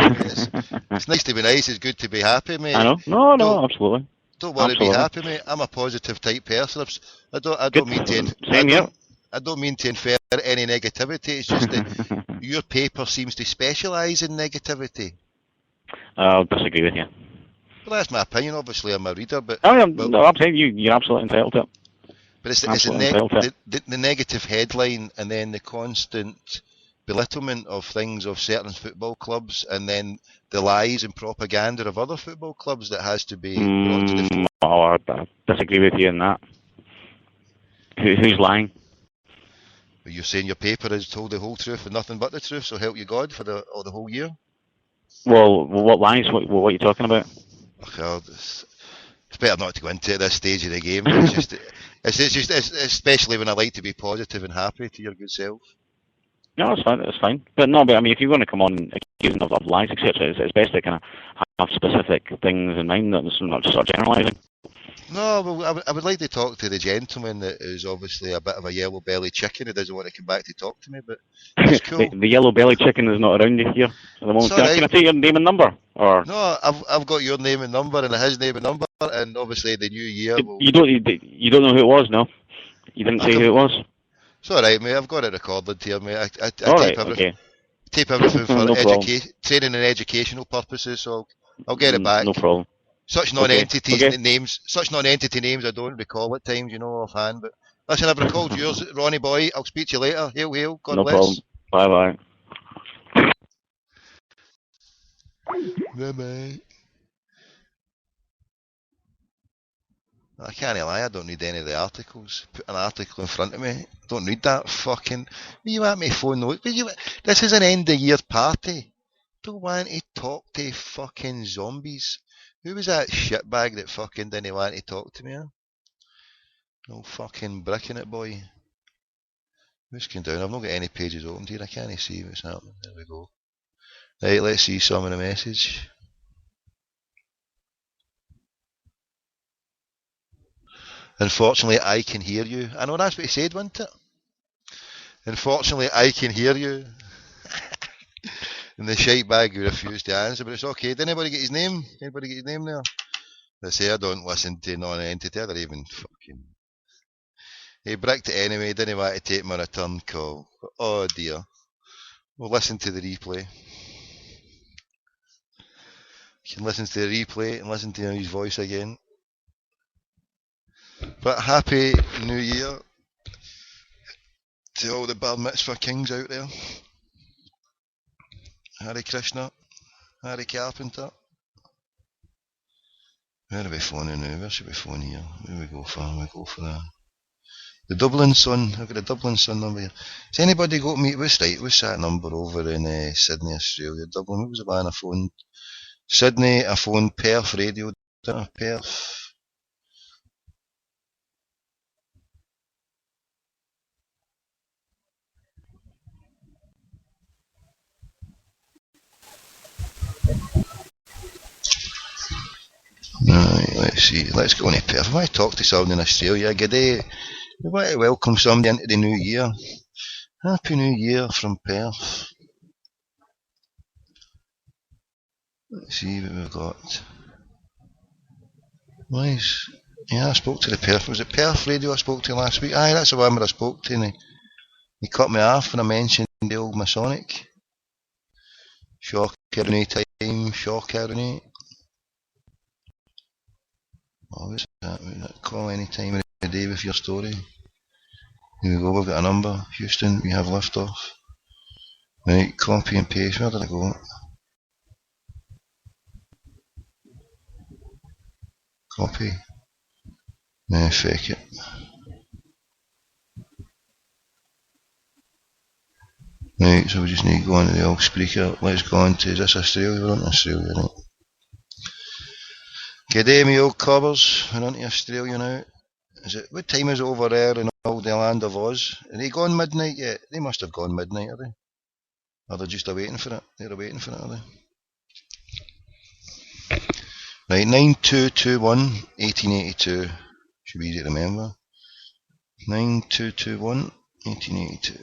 It's nice to be nice. It's good to be happy, mate. I know. No, absolutely. Don't worry, be happy, mate. I'm a positive type person. I don't mean to infer any negativity. It's just that your paper seems to specialise in negativity. I'll disagree with you. Well, that's my opinion. Obviously, I'm a reader, but I'm saying you're absolutely entitled to it. But it's the negative headline and then the constant belittlement of things of certain football clubs, and then the lies and propaganda of other football clubs that has to be brought to the fore. Oh, I disagree with you on that. Who's lying? Well, you're saying your paper has told the whole truth and nothing but the truth, so help you God for the whole year? Well, what lies? What are you talking about? Oh, it's better not to go into it at this stage of the game. It's just especially when I like to be positive and happy to your good self. No, it's fine. It's fine. But I mean, if you're going to come on accusing of lies, etc., it's best to kind of have specific things in mind, not just sort of generalising. No, well, I would like to talk to the gentleman that is obviously a bit of a yellow-bellied chicken who doesn't want to come back to talk to me, but it's cool. the yellow-bellied chicken is not around here at the moment. Can I take your name and number? Or? No, I've got your name and number and his name and number, and obviously the new year. You don't know who it was, no? You didn't say who it was? It's alright, mate. I've got it recorded here, mate. I tape everything for training and educational purposes, so I'll get it back. No problem. Such non-entity names, I don't recall at times, offhand. But listen, I've recalled yours, Ronnie boy. I'll speak to you later. Hail, God bless. No problem. Bye. Bye. I can't lie, I don't read any of the articles. Put an article in front of me. Don't read that fucking... You want me to phone those? This is an end of year party. Don't want to talk to fucking zombies. Who was that shitbag that fucking didn't want to talk to me? No fucking bricking it, boy. Who's going down? I've not got any pages opened here. I can't see what's happening. There we go. Right, let's see some of the message. Unfortunately, I can hear you. I know that's what he said, wasn't it? Unfortunately, I can hear you. And the shite bag who refused to answer, but it's okay. Did anybody get his name? Anybody get his name there? They say I don't listen to non-entity. I don't even fucking... He bricked it anyway. Didn't want to take my return call. Oh dear. We'll listen to the replay. You can listen to the replay and listen to his voice again. But happy New Year to all the Bar Mitzvah kings out there. Hare Krishna, Hare Carpenter. Where are we phoning now? Where should we phone here? Where we go for? We go for The Dublin Sun. I've got a Dublin Sun number here. Has anybody got me? What's that number over in Sydney, Australia? Dublin. What was it on a phone? Sydney, I phoned Perth Radio. Perth. Right, let's see. Let's go on to Perth. I want to talk to someone in Australia. Good day. We want to welcome somebody into the new year. Happy New Year from Perth. Let's see what we've got. Nice. Yeah, I spoke to the Perth. Was it Perth Radio I spoke to last week? Aye, that's the one where I spoke to, and he cut me off when I mentioned the old Masonic. Shock any time, shock any. Oh, what's that? Call any time of the day with your story. Here we go, we've got a number. Houston, we have liftoff. Right, copy and paste. Where did I go? Copy. Nah, fake it. Right, so we just need to go on to the old Spreaker. Let's go on to, is this Australia? We're on to Australia, right? Good day, me old cobbers. We're on to Australia now. What time is it over there in all the land of Oz? Are they gone midnight yet? They must have gone midnight, are they? Or they're just waiting for it? They're waiting for it, are they? Right, 9221 1882. Should be easy to remember. 9221 1882.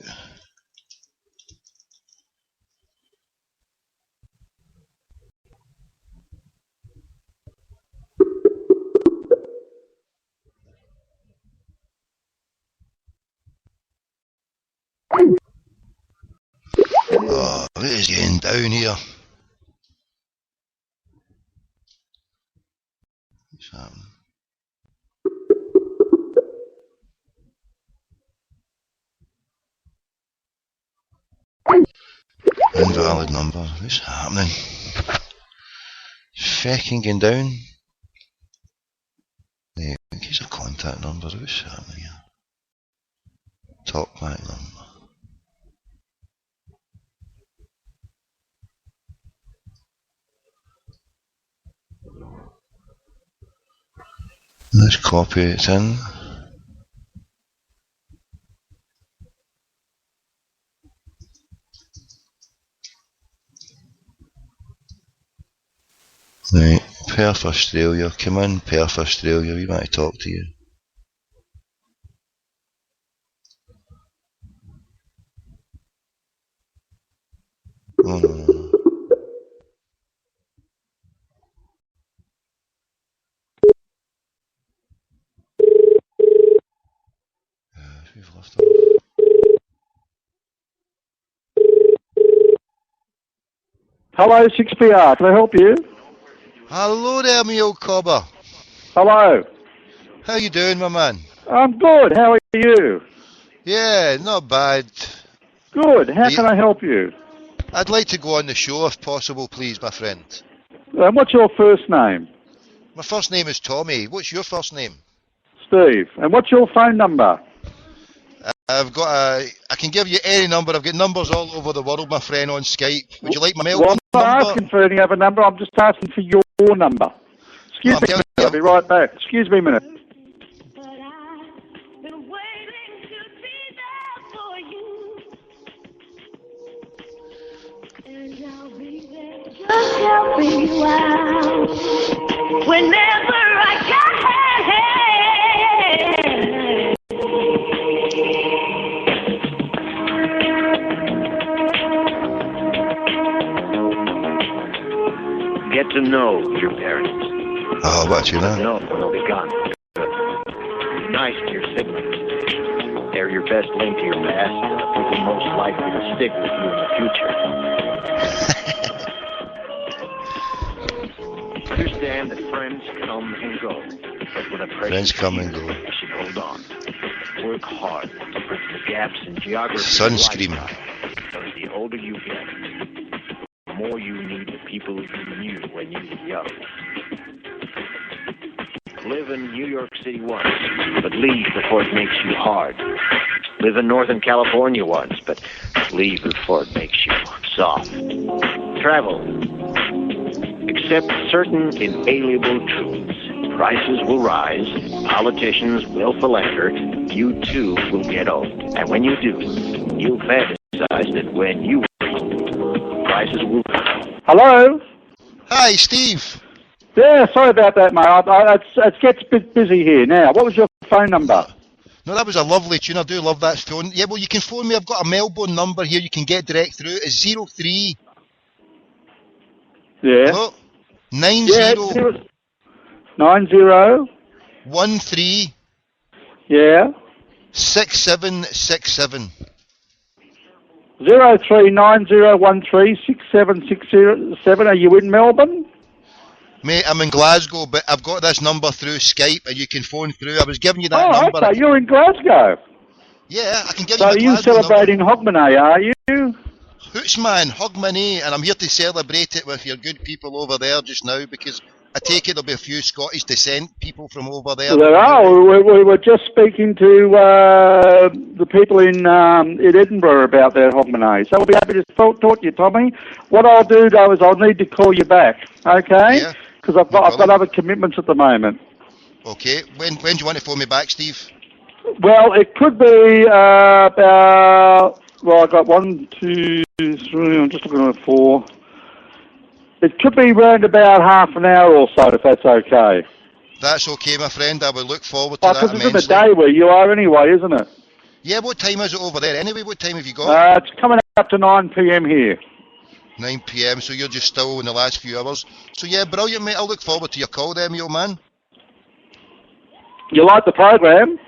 Oh, it is getting down here. What's happening? Invalid number. What's happening? It's fucking going down. Yeah, here's a contact number. What's happening here? Talkback number. Let's copy it in. Right, Perth, Australia. Come in, Perth, Australia. We want to talk to you. Oh, no. We've left off. Hello, 6PR. Can I help you? Hello there, me old cobber. Hello. How you doing, my man? I'm good. How are you? Yeah, not bad. Good. How can I help you? I'd like to go on the show if possible, please, my friend. What's your first name? My first name is Tommy. What's your first name? Steve. And what's your phone number? I can give you any number. I've got numbers all over the world, my friend, on Skype. Would you like my mail Well, number? I'm not asking for any other number. I'm just asking for your number. Excuse me a minute. I'll be right back. Excuse me a minute. Just helping you out whenever I can. Get to know your parents. Oh, what you know? No, they'll be gone. Good. Be nice to your siblings. They're your best link to your past. People most likely to stick with you in the future. Understand that friends come and go, but when a friends come and go, you should hold on. Work hard to bridge the gaps in geography. Sunscreen. Because the older you get, the more you need the people you knew when you were young. Live in New York City once, but leave before it makes you hard. Live in Northern California once, but leave before it makes you soft. Travel. Accept certain inalienable truths. Prices will rise, politicians will philander, you too will get old. And when you do, you'll fantasize that when you were old, prices will... Hello? Hi, Steve. Yeah, sorry about that, mate. It gets a bit busy here now. What was your phone number? No, that was a lovely tune. I do love that phone. Yeah, well, you can phone me. I've got a Melbourne number here. You can get direct through. It's 03. Yeah. Hello? 90. Yeah, 90. 13. Yeah. 6767. 0390136767. Are you in Melbourne? Mate, I'm in Glasgow, but I've got this number through Skype, and you can phone through. I was giving you that number. Okay, you're in Glasgow. Yeah, I can give so you the you Glasgow celebrating Hogmanay, are you? Hootsman, Hogmanay, and I'm here to celebrate it with your good people over there just now, because I take it there'll be a few Scottish descent people from over there. There are. We were just speaking to the people in Edinburgh about their Hogmanay, so we'll be happy to talk to you, Tommy. What I'll do, though, is I'll need to call you back, okay? Yeah. Because I've got other commitments at the moment. Okay. When do you want to phone me back, Steve? Well, it could be about... Well, I've got 1, 2, 3... I'm just looking at 4. It could be round about half an hour or so, if that's okay. That's okay, my friend. I will look forward to that Because it's in immensely. the day where you are anyway, isn't it? Yeah, what time is it over there? Anyway, what time have you got? It's coming up to 9 p.m. here. 9 p.m, so you're just still in the last few hours. So yeah, brilliant, mate. I'll look forward to your call then, me old man. You like the program?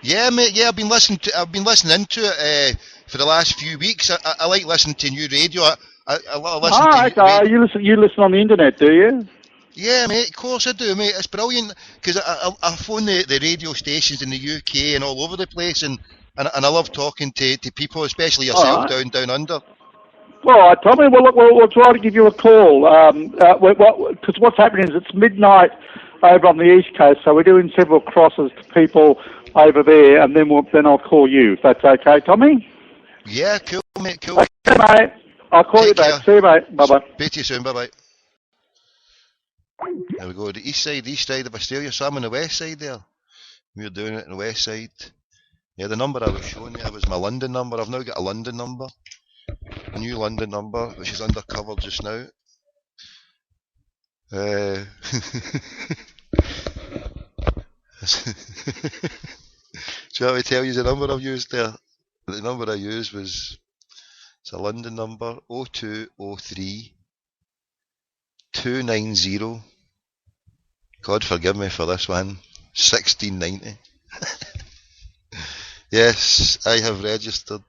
Yeah, mate. Yeah, I've been listening into it for the last few weeks. I like listening to new radio. I listen to okay. You listen on the internet, do you? Yeah, mate. Of course I do, mate. It's brilliant because I phone the radio stations in the UK and all over the place, and I love talking to people, especially yourself down under. All right, Tommy. Well, look, we'll try to give you a call. Because what's happening is it's midnight over on the East Coast, so we're doing several crosses to people over there, and then I'll call you. If that's okay, Tommy? Yeah, cool, mate. Cool. Okay, mate. I'll call you back. See you, mate. Bye-bye. Speak to you soon. Bye-bye. There we go. The east side of Australia. So I'm on the west side there. We're doing it on the west side. Yeah, the number I was showing you was my London number. I've now got a London number. A new London number, which is undercover just now. Do you want me to tell you the number I've used there? The number I used was, it's a London number, 0203 290. God forgive me for this one, 1690. Yes, I have registered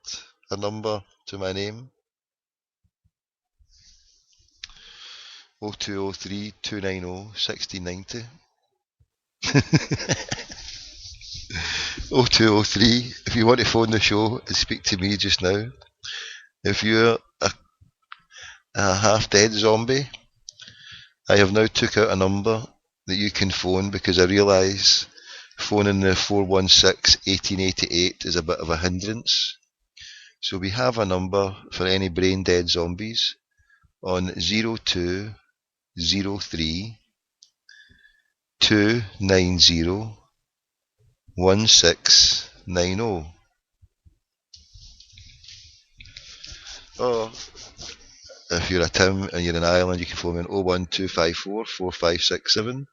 a number to my name. 0203 290 1690. 0203, if you want to phone the show and speak to me just now, if you're a half dead zombie, I have now took out a number that you can phone, because I realise phoning the 416-1888 is a bit of a hindrance. So we have a number for any brain dead zombies on 0203 290 1690. Or if you're a Tim and you're in Ireland, you can phone me on 01254 4567.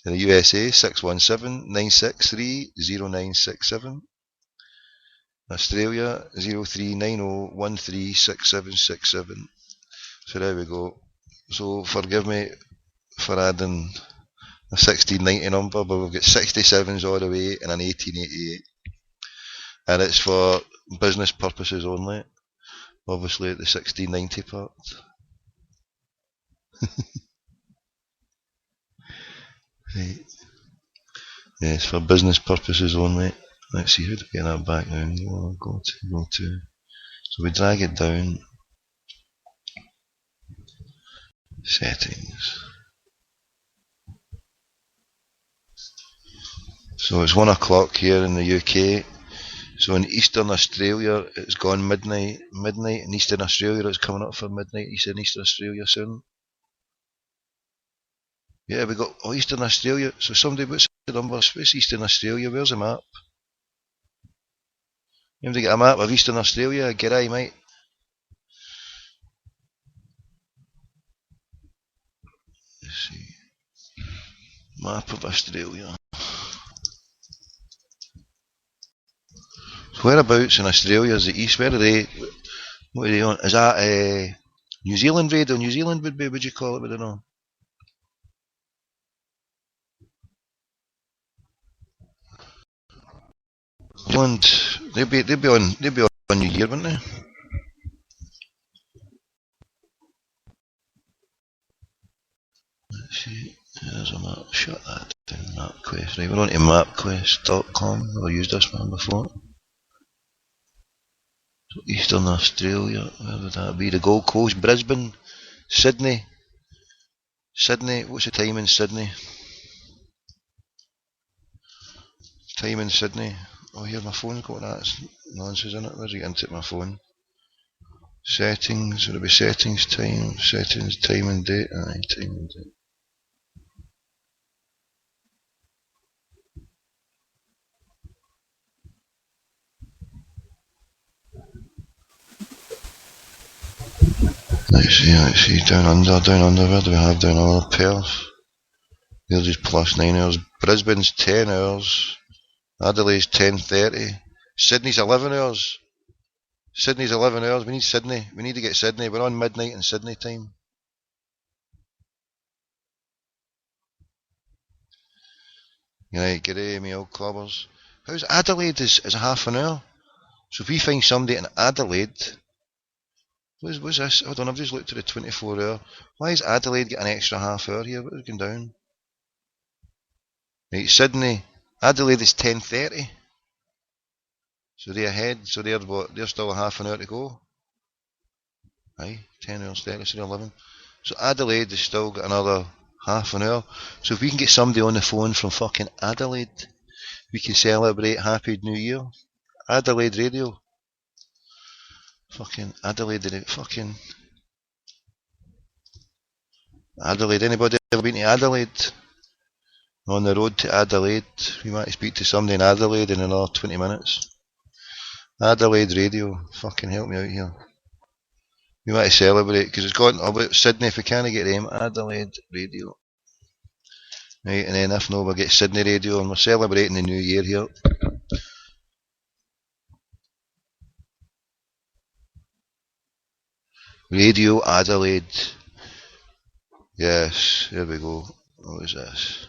In the USA, 617-963-0967. Australia, 0390136767. So there we go. So forgive me for adding a 1690 number, but we've got 67s all the way and an 1888. And it's for business purposes only. Obviously at the 1690 part. Right. Yeah, it's for business purposes only. Let's see, how do we get that back now? Go to. So we drag it down. Settings. So it's 1 o'clock here in the UK. So in Eastern Australia, it's gone midnight. In Eastern Australia, it's coming up for midnight. Eastern Australia soon. Yeah, we got Eastern Australia. So somebody, what's the number? What's Eastern Australia? Where's the map? You have to get a map of Eastern Australia. G'day, mate. Let's see. Map of Australia. Whereabouts in Australia is the east? Where are they? What are they on? Is that New Zealand radio? New Zealand would be, would you call it? I don't know. New Zealand, they'd be on New Year, wouldn't they? Let's see. There's a map. Shut that down. MapQuest. Right, we're on to mapquest.com. I've used this one before. So Eastern Australia, where would that be? The Gold Coast, Brisbane, Sydney. Sydney, what's the time in Sydney? Time in Sydney. Oh, here my phone's got that nonsense in it. Where's it into my phone? Settings, would it be settings, time, time and date? Aye, time and date. Let's see, down under, where do we have down under? Perth. There's just plus 9 hours. Brisbane's 10 hours. Adelaide's 10:30. Sydney's 11 hours. Sydney's 11 hours. We need Sydney. We need to get Sydney. We're on midnight in Sydney time. Right, g'day, me old clubbers. How's Adelaide is a half an hour? So if we find somebody in Adelaide, what's this? Hold on, I've just looked at the 24 hour. Why is Adelaide getting an extra half hour here? What's going down? Right, Sydney. Adelaide is 10:30. So they're ahead. So they're what? They're still a half an hour to go. Aye, 10 hours 30, so they're 11. So Adelaide has still got another half an hour. So if we can get somebody on the phone from fucking Adelaide, we can celebrate Happy New Year. Adelaide Radio. Fucking Adelaide, fucking Adelaide. Anybody ever been to Adelaide? On the road to Adelaide. We might speak to somebody in Adelaide in another 20 minutes. Adelaide Radio. Fucking help me out here. We might celebrate because it's gone about Sydney. If we can't get them, Adelaide Radio. Right, and then if no, we'll get Sydney Radio, and we're celebrating the new year here. Radio Adelaide. Yes, here we go. What is this?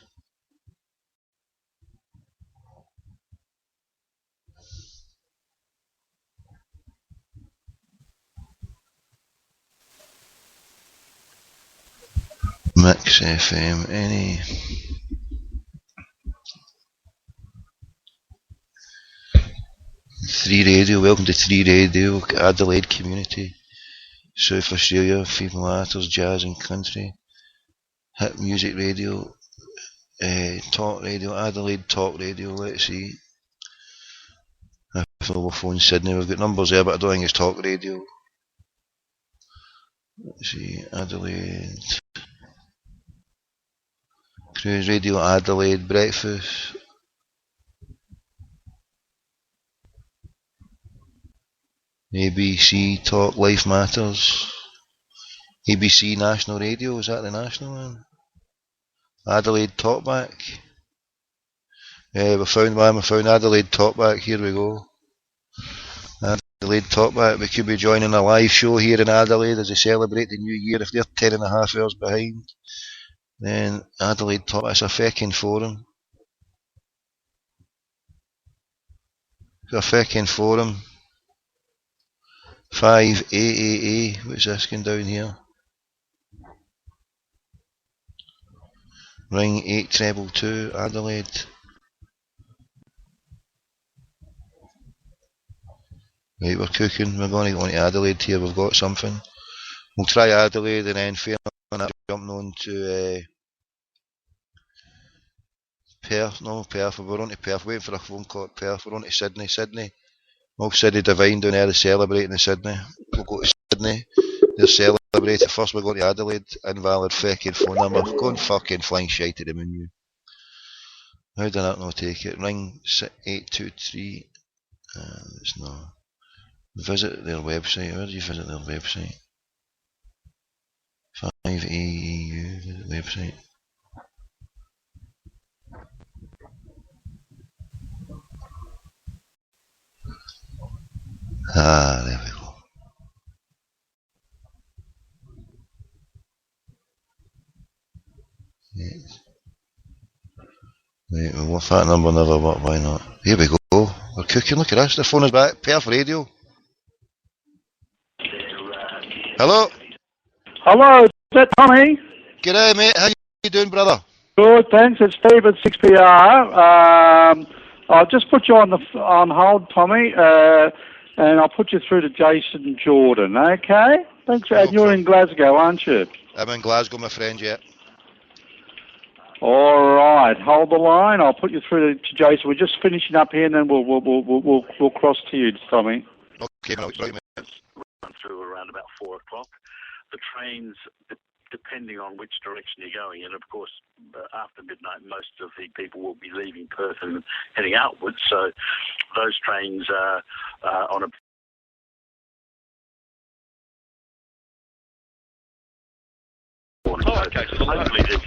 Mix FM, any 3 Radio, welcome to 3 Radio, Adelaide Community, South Australia, Female Matters, Jazz and Country, Hit Music Radio, Talk Radio, Adelaide Talk Radio, let's see. Mobile phone Sydney, we've got numbers there, but I don't think it's Talk Radio. Let's see, Adelaide. Cruise Radio Adelaide, Breakfast. ABC Talk Life Matters. ABC National Radio, is that the national one? Adelaide Talkback. Yeah, we found Adelaide Talkback, here we go. Adelaide Talkback, we could be joining a live show here in Adelaide as they celebrate the new year. If they're 10.5 hours behind, then Adelaide Talkback, it's a feckin' forum. It's a feckin' forum. 5AAA, what's this going down here? Ring 822 Adelaide. Right, we're cooking. We're going to go on to Adelaide here. We've got something. We'll try Adelaide and then fair enough jumping on to Perth, no, Perth. We're on to Perth, waiting for a phone call at Perth. We're on to Sydney. Sydney. All City Divine down there is celebrating in Sydney. We'll go to Sydney. They're celebrating. First we're going to Adelaide. Invalid fucking phone number. Go and fucking flying shite to them and you. How did that not take it? Ring 823. It's not. Visit their website. Where do you visit their website? 5AEU, visit website. Ah, there we go. Yes. Right, well, if that number never worked, why not? Here we go. We're cooking. Look at this. The phone is back. Perth Radio. Hello. Hello, is that Tommy? G'day, mate. How you doing, brother? Good, thanks. It's Steve at 6PR. I'll just put you on hold, Tommy, and I'll put you through to Jason Jordan, okay? Thanks. And you're in Glasgow, aren't you? I'm in Glasgow, my friend, yeah. All right, hold the line. I'll put you through to Jason. We're just finishing up here, and then we'll cross to you, Tommy. Okay, right, mate. Run through around about 4 o'clock. The trains, depending on which direction you're going, and of course, after midnight, most of the people will be leaving Perth and heading outwards. So those trains are on a okay. So hopefully there's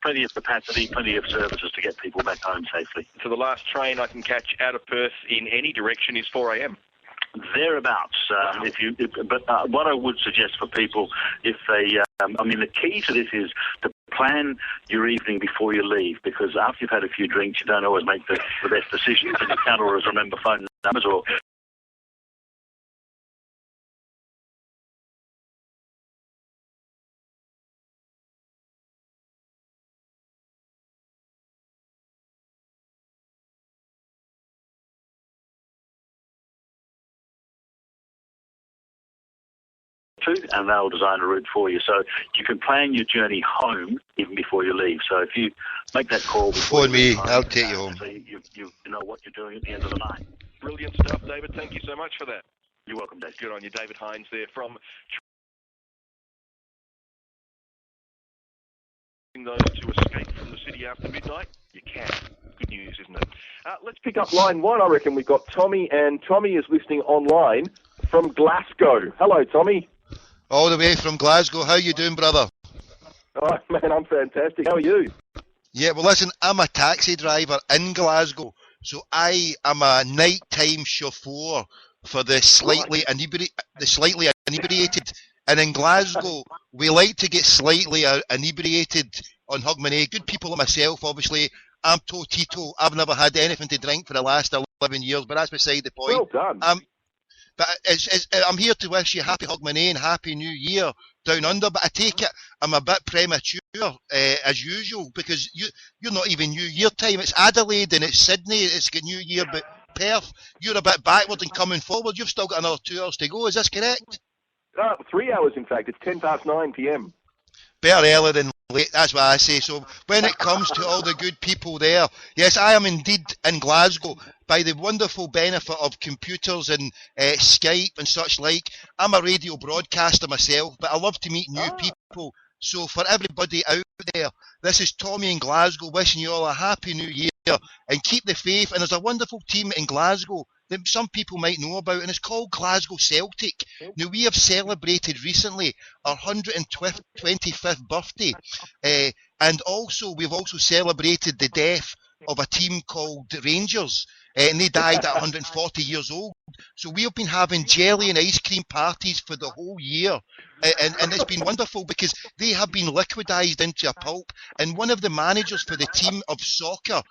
plenty of capacity, plenty of services to get people back home safely. So the last train I can catch out of Perth in any direction is 4 a.m. Thereabouts. But what I would suggest for people, if they, the key to this is to plan your evening before you leave, because after you've had a few drinks, you don't always make the best decisions, and you can't always remember phone numbers or. And they'll design a route for you. So you can plan your journey home even before you leave. So if you make that call... Phone me, I'll take you home. So you know what you're doing at the end of the night. Brilliant stuff, David. Thank you so much for that. You're welcome, Dave. Good on you, David Hines there from... those to escape from the city after midnight. You can. Good news, isn't it? Let's pick up line 1. I reckon we've got Tommy, and Tommy is listening online from Glasgow. Hello, Tommy. All the way from Glasgow. How you doing, brother? Oh, man, I'm fantastic. How are you? Yeah, well, listen, I'm a taxi driver in Glasgow, so I am a nighttime chauffeur for the slightly inebriated. And in Glasgow, we like to get slightly inebriated on Hogmanay. Good people like myself, obviously. I'm Tito. I've never had anything to drink for the last 11 years, but that's beside the point. Well done. But I'm here to wish you happy Hogmanay and happy New Year down under. But I take it I'm a bit premature as usual, because you're not even New Year time. It's Adelaide and it's Sydney. It's got New Year, but Perth, you're a bit backward and coming forward. You've still got another 2 hours to go. Is this correct? 3 hours, in fact. It's 9:10 p.m. Better early than late, that's what I say. So when it comes to all the good people there, yes, I am indeed in Glasgow by the wonderful benefit of computers and Skype and such like. I'm a radio broadcaster myself, but I love to meet new people. So for everybody out there, this is Tommy in Glasgow wishing you all a happy New Year and keep the faith. And there's a wonderful team in Glasgow that some people might know about, and it's called Glasgow Celtic. Now, we have celebrated recently our 125th birthday, and also we've also celebrated the death of a team called Rangers, and they died at 140 years old. So we have been having jelly and ice cream parties for the whole year, and it's been wonderful because they have been liquidised into a pulp. And one of the managers for the team of soccer,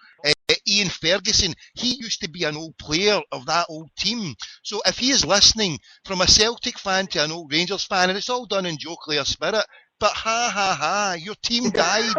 Ian Ferguson, he used to be an old player of that old team. So if he is listening, from a Celtic fan to an old Rangers fan, and it's all done in jocular spirit, but your team died.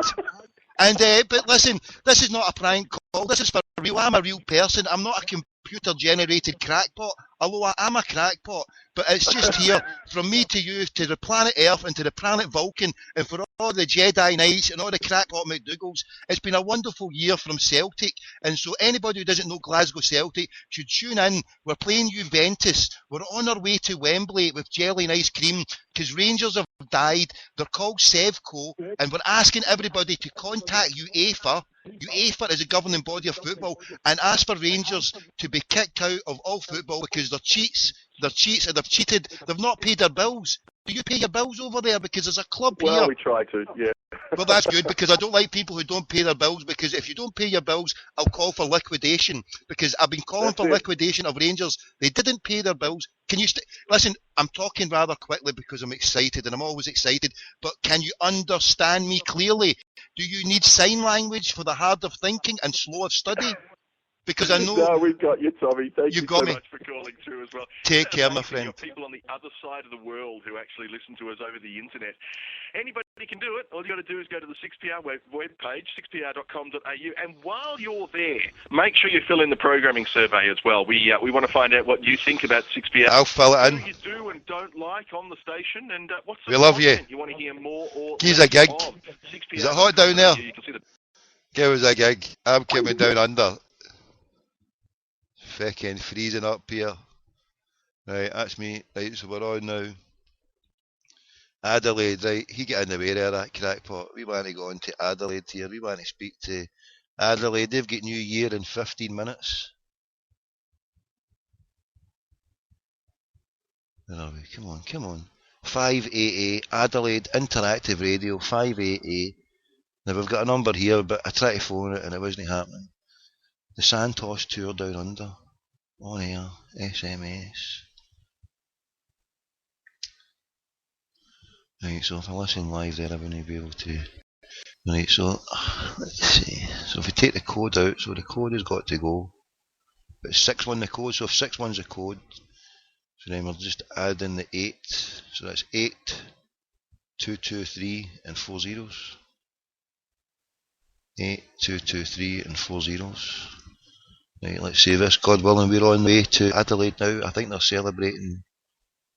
And but listen, this is not a prank call. This is for real. I'm a real person. I'm not a computer-generated crackpot. Although I'm a crackpot, but it's just here from me to you, to the planet Earth and to the planet Vulcan, and for all the Jedi Knights and all the crackpot McDougalls. It's been a wonderful year from Celtic, and so anybody who doesn't know Glasgow Celtic should tune in. We're playing Juventus. We're on our way to Wembley with jelly and ice cream because Rangers have died. They're called Sevco, and we're asking everybody to contact UEFA. UEFA is a governing body of football, and ask for Rangers to be kicked out of all football because they're cheats. They're cheats and they've cheated. They've not paid their bills. Do you pay your bills over there? Because there's a club here. Well, we try to, yeah. Well, that's good, because I don't like people who don't pay their bills, because if you don't pay your bills, I'll call for liquidation, because I've been calling for liquidation of Rangers. They didn't pay their bills. Can you listen, I'm talking rather quickly because I'm excited, and I'm always excited, but can you understand me clearly? Do you need sign language for the hard of thinking and slow of study? Because I know... No, we've got you, Tommy. Thank you got so me. much for calling through as well. Take care, my You've friend. got people on the other side of the world who actually listen to us over the internet. Anybody can do it. All you got to do is go to the 6PR webpage, 6pr.com.au, and while you're there, make sure you fill in the programming survey as well. We want to find out what you think about 6PR. I'll fill it in. What you do and don't like on the station, and what's the We love you. content you want to hear more or He's less a gig. of. Is it hot down there? You can see the Give us a gig. I'm coming down under. Fucking freezing up here. Right, that's me. Right, so we're on now. Adelaide, right, he get in the way there, that crackpot. We want to go on to Adelaide here. We want to speak to Adelaide. They've got New Year in 15 minutes. Where are we? Come on, come on. 5AA, Adelaide Interactive Radio, 5AA. Now we've got a number here, but I tried to phone it and it wasn't happening. The Santos Tour Down Under. On air, SMS. Right, so if I listen live there, I wouldn't be able to. Right, so let's see. So if we take the code out, so the code has got to go. But it's 6-1 the code, so if 6-1's the code, so then we'll just add in the 8. So that's 8, 2, 2, 3, and 4 zeros. 8, 2, 2, 3, and 4 zeros. Right, let's see this. God willing, we're on the way to Adelaide now. I think they're celebrating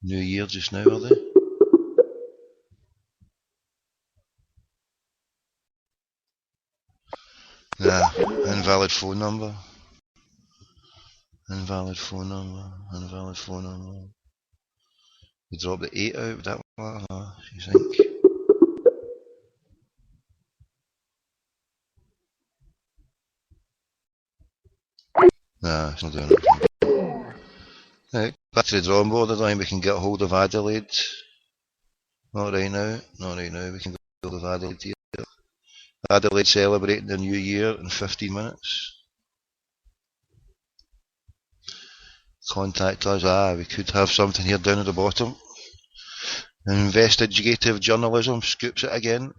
New Year just now, are they? Nah, invalid phone number. Invalid phone number. Invalid phone number. We dropped the 8 out, would that matter? You think? Nah, it's not doing it. Right, back to the drawing board. I don't think we can get hold of Adelaide. Not right now. Not right now. We can get hold of Adelaide here. Adelaide celebrating the New Year in 15 minutes. Contact us. We could have something here down at the bottom. Investigative journalism scoops it again.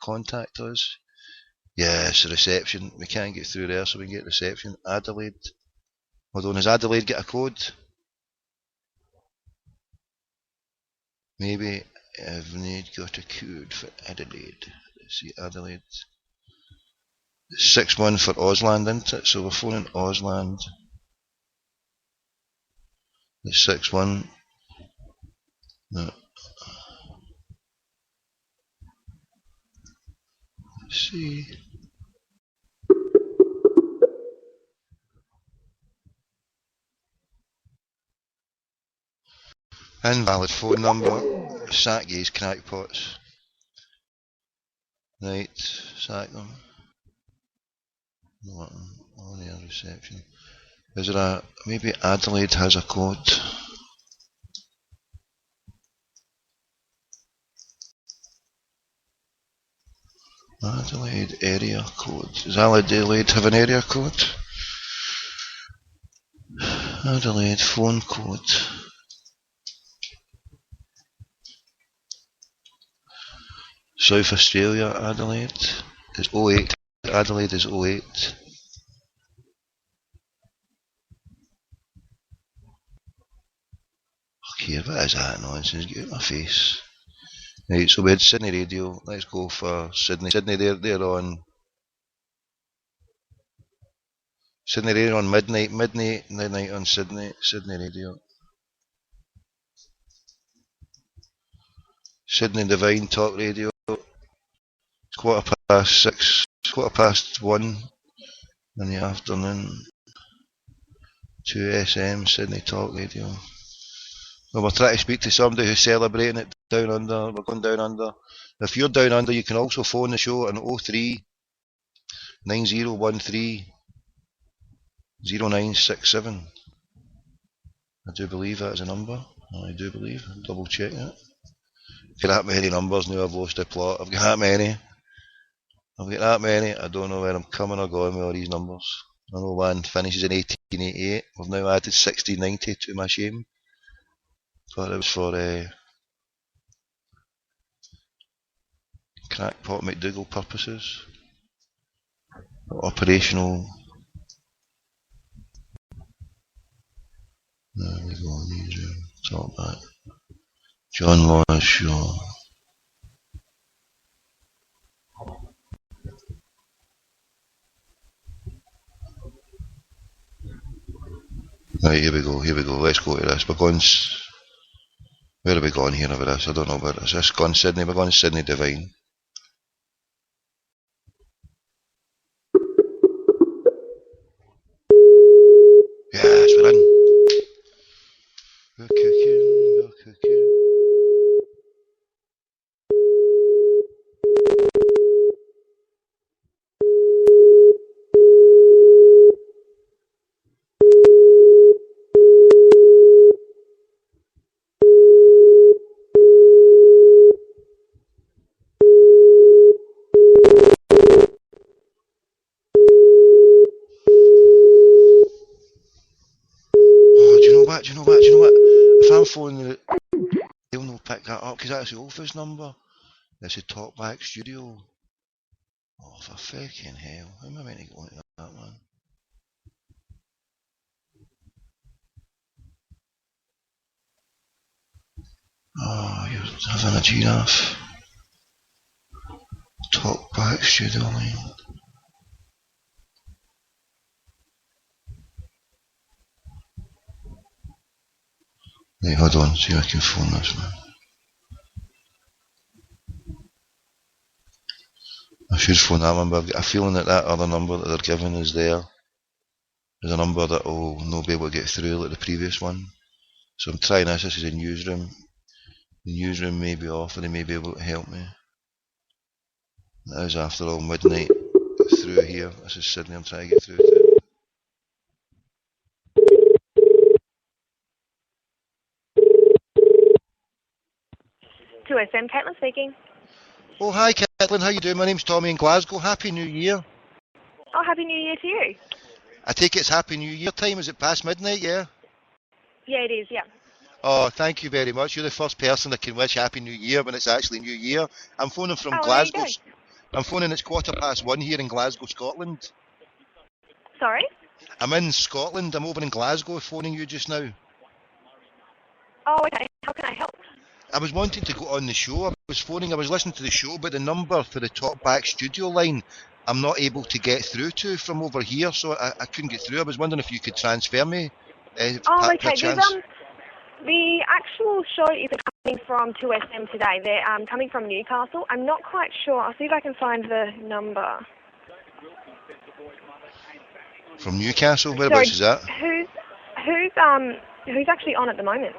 Contact us. Yes, reception. We can't get through there, so we can get reception. Adelaide. Hold on, has Adelaide got a code? Maybe I've got a code for Adelaide. Let's see, Adelaide. 6-1 for Ausland, isn't it? So we're phoning Ausland. It's 6-1. No. Let's see. Invalid phone number. Sackgays crackpots. Right, sack them. On air reception. Is there a, maybe Adelaide has a code? Adelaide area code. Does Adelaide have an area code? Adelaide phone code. South Australia, Adelaide is 08. Adelaide is 08. Okay, what is that nonsense? Get out of my face. Right, so we had Sydney Radio. Let's go for Sydney. Sydney, they're on Sydney Radio on midnight on Sydney Radio. Sydney Divine Talk Radio. It's 6:15, 1 in the afternoon. 2SM Sydney Talk Radio. Well, we're trying to speak to somebody who's celebrating it down under. We're going down under. If you're down under, you can also phone the show on 03 9013 0967. I do believe that is a number. I do believe. Double check that. I've got that many numbers now, I've lost the plot. I've got that many. I don't know where I'm coming or going with all these numbers. I know one finishes in 1888. We've now added 1690 to my shame. But it was for crackpot McDougall purposes. Operational. There we go, newsroom. Talk back. John Law Show. Right, here we go, let's go to this. We're going, where are we going here over this? I don't know where it is. This gone Sydney, we're going to Sydney Divine. Yes, we're in. We're cooking. Do you know what? If I'm phoning it, they'll not pick that up because that's the office number. It's a talkback studio. Oh, for fucking hell. How am I meant to go into that, man? Oh, you're having a giraffe. Talkback studio line. Right, hold on, see if I can phone this man. I should phone that one, but I've got a feeling that other number that they're giving is there. There's a number that will not be able to get through like the previous one. So I'm trying this. This is a newsroom. The newsroom may be off and they may be able to help me. That is after all midnight through here. This is Sydney I'm trying to get through to. 2SM, Caitlin speaking. Oh, hi Caitlin, how you doing? My name's Tommy in Glasgow. Happy New Year. Oh, Happy New Year to you. I take it's Happy New Year time. Is it past midnight, yeah? Yeah, it is, yeah. Oh, thank you very much. You're the first person that can wish Happy New Year when it's actually New Year. I'm phoning from Glasgow. I'm phoning, it's 1:15 here in Glasgow, Scotland. Sorry? I'm in Scotland. I'm over in Glasgow phoning you just now. Oh, okay. How can I help? I was wanting to go on the show. I was listening to the show, but the number for the talkback studio line, I'm not able to get through to from over here, so I couldn't get through. I was wondering if you could transfer me. Okay. The actual show isn't coming from 2SM today. They're coming from Newcastle. I'm not quite sure. I'll see if I can find the number. From Newcastle? Whereabouts is that? Who's actually on at the moment?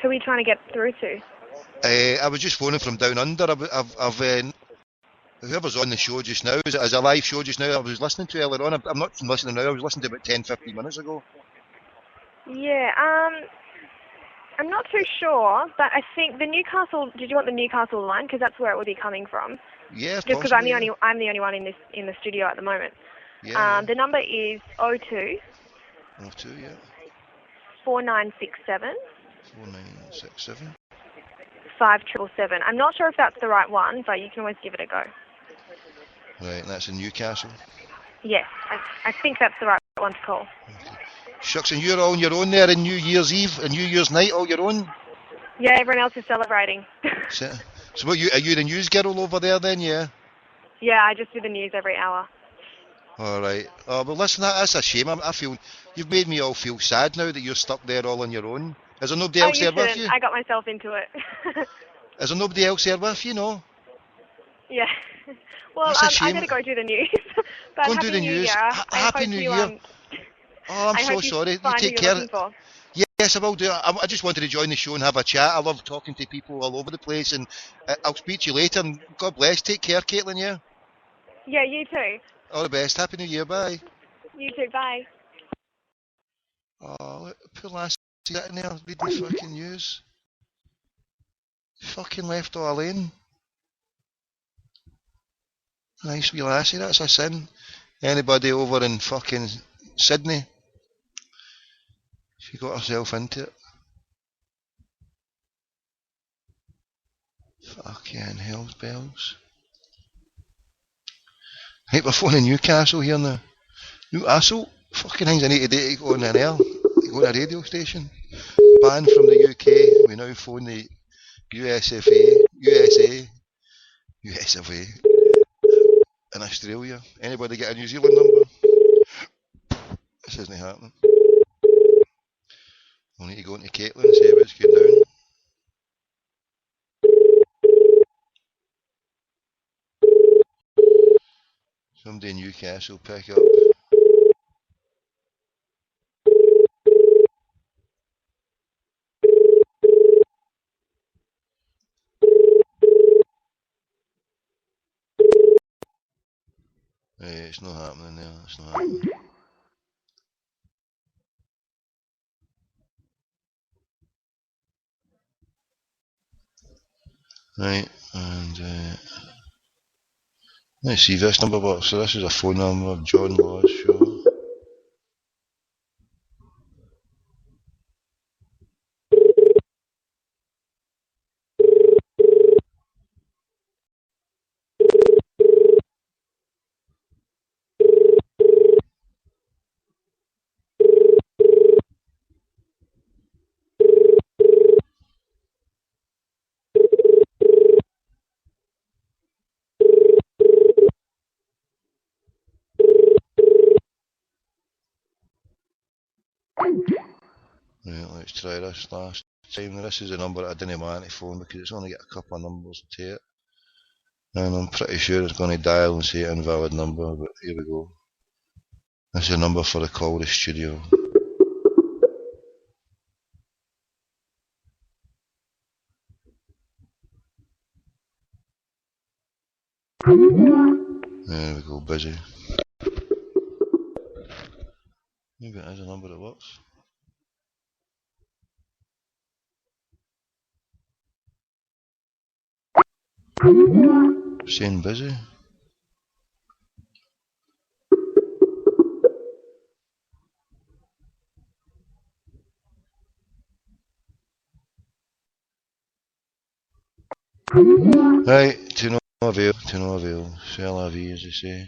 Who are you trying to get through to? I was just phoning from down under. Whoever's on the show just now, is it a live show just now I was listening to earlier on? I'm not listening now, I was listening to about 10-15 minutes ago. Yeah, I'm not too sure, but I think the Newcastle, did you want the Newcastle line? Because that's where it would be coming from. Yeah, just because I'm the only one in the studio at the moment. Yeah. The number is 02. 02, yeah. 4967. 4967. 5777. I'm not sure if that's the right one, but you can always give it a go. Right, and that's in Newcastle? Yes, I think that's the right one to call. Okay. Shucks, and you're on your own there in New Year's Eve and New Year's night, all your own? Yeah, everyone else is celebrating. So what, are you the news girl over there then, yeah? Yeah, I just do the news every hour. All right. Oh, well, listen, that's a shame. I feel you've made me all feel sad now that you're stuck there all on your own. Is there nobody Oh, else you there with shouldn't. you? I got myself into it. Is there nobody else there with you? No. Yeah. Well, That's a I shame. got to go do the news. But Go and do Happy the New news. Year. I Happy hope New you, Year. Oh, I'm I so hope you sorry. You find who take you're care. looking for. Yes, I will do. I just wanted to join the show and have a chat. I love talking to people all over the place, and I'll speak to you later. And God bless. Take care, Caitlin. Yeah. Yeah, you too. All the best. Happy New Year. Bye. You too. Bye. Oh, poor lass sitting there reading fucking news. Fucking left all alone. Nice wee lassie, that's a sin. Anybody over in fucking Sydney, she got herself into it. Fucking hell's bells. Right, we're phoning Newcastle here now. Newcastle? Fucking things I need to do to go on an air, to go on a radio station. Banned from the UK, we now phone the USA, in Australia. Anybody get a New Zealand number? This isn't happening. We'll need to go into Caitlin and see what's going down. Somebody in Newcastle pick up. It's not happening there, it's not happening. Right, and let's see if this number works. So this is a phone number of John Law's show. Right, let's try this last time. This is a number that I didn't want to phone because it's only got a couple of numbers to it. And I'm pretty sure it's going to dial and say invalid number, but here we go. This is a number for the call to studio. There we go, busy. Maybe it is a number that works. Saying busy. Right, to no avail, c'est la vie, as they say.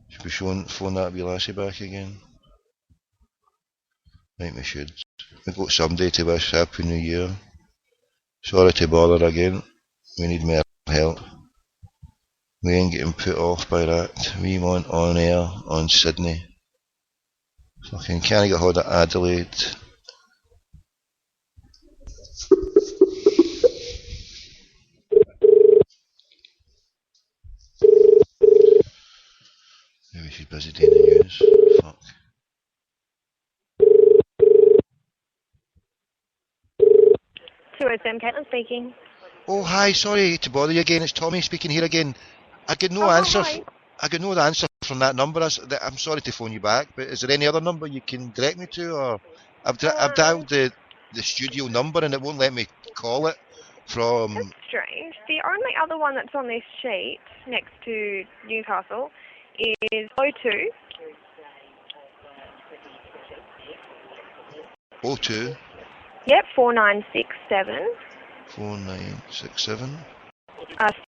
Should we phone that wee lassie back again? Right, we should. We've got somebody to wish Happy New Year. Sorry to bother again. We need more help. We ain't getting put off by that. We want on air on Sydney. Fucking can't get hold of Adelaide. Maybe she's busy doing the news. Fuck. TOSM, Caitlin speaking. Oh hi, sorry to bother you again. It's Tommy speaking here again. I got no answer. I got no answer from that number. I'm sorry to phone you back, but is there any other number you can direct me to, or I've dialed the studio number and it won't let me call it from. That's strange. The only other one that's on this sheet next to Newcastle is 02. 02. Yep, 4967. 4967.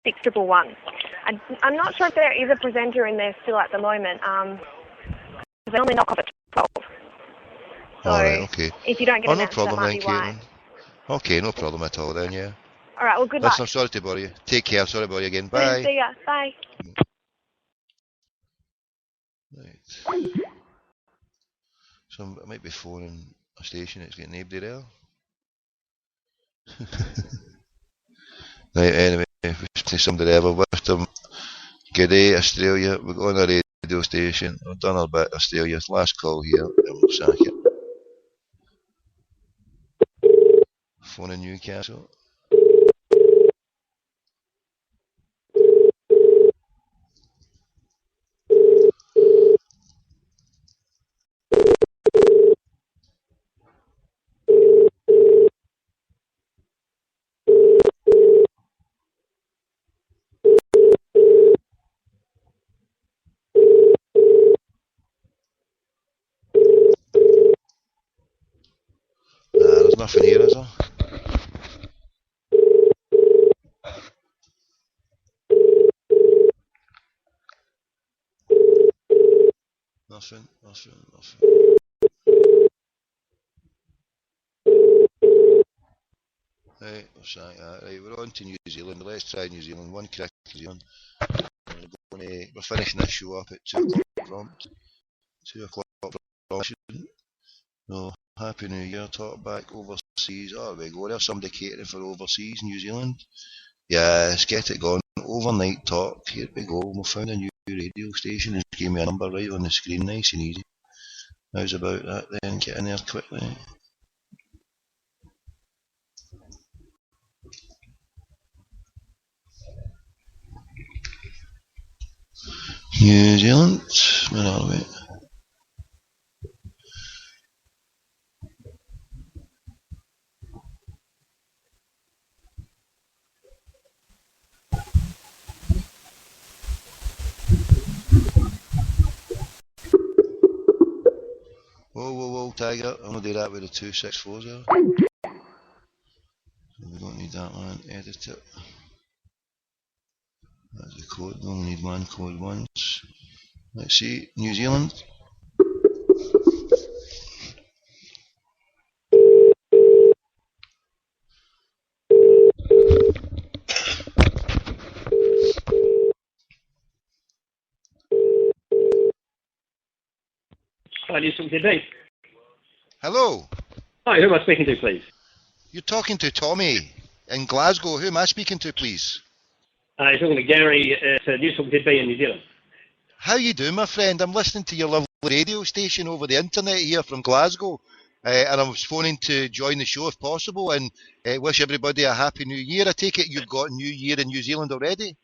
611. I'm not sure if there is a presenter in there still at the moment. They only knock off at 12. So Alright, okay. if you don't get an answer, problem that might then, be why. Caitlin. Okay, no problem at all then, yeah. Alright, well, good Listen, luck. I'm sorry to bother you. Take care, sorry to bother you again. Bye. See ya. Bye. Right. So I might be phoning a station that's getting nobody there. Right, anyway, to somebody ever with them. G'day Australia, we're going on a radio station. I've done a bit Australia. Last call here, and we'll sack it. Phone in Newcastle. There's nothing here, is there? Nothing. Right, we'll sack that. Right, we're on to New Zealand. Let's try New Zealand. One crack New Zealand. We're finishing this show up at 2 o'clock prompt. 2 o'clock prompt. No, Happy New Year. Talk back overseas. Oh, there we go. There's somebody catering for overseas, New Zealand. Yes, get it going. Overnight talk. Here we go. We found a new radio station. Just gave me a number right on the screen. Nice and easy. How's about that then? Get in there quickly. New Zealand. Where are we? Whoa, Tiger. I'm going to do that with the 264s there. We don't need that one. Edit it. That's the code. We only need one code once. Let's see. New Zealand. Hi, you talking to Dave? Hello. Hi, who am I speaking to, please? You're talking to Tommy in Glasgow. Who am I speaking to, please? You're talking to Gary at News Talk ZB in New Zealand. How you doing, my friend? I'm listening to your lovely radio station over the internet here from Glasgow, and I was phoning to join the show if possible and wish everybody a happy new year. I take it you've got New Year in New Zealand already?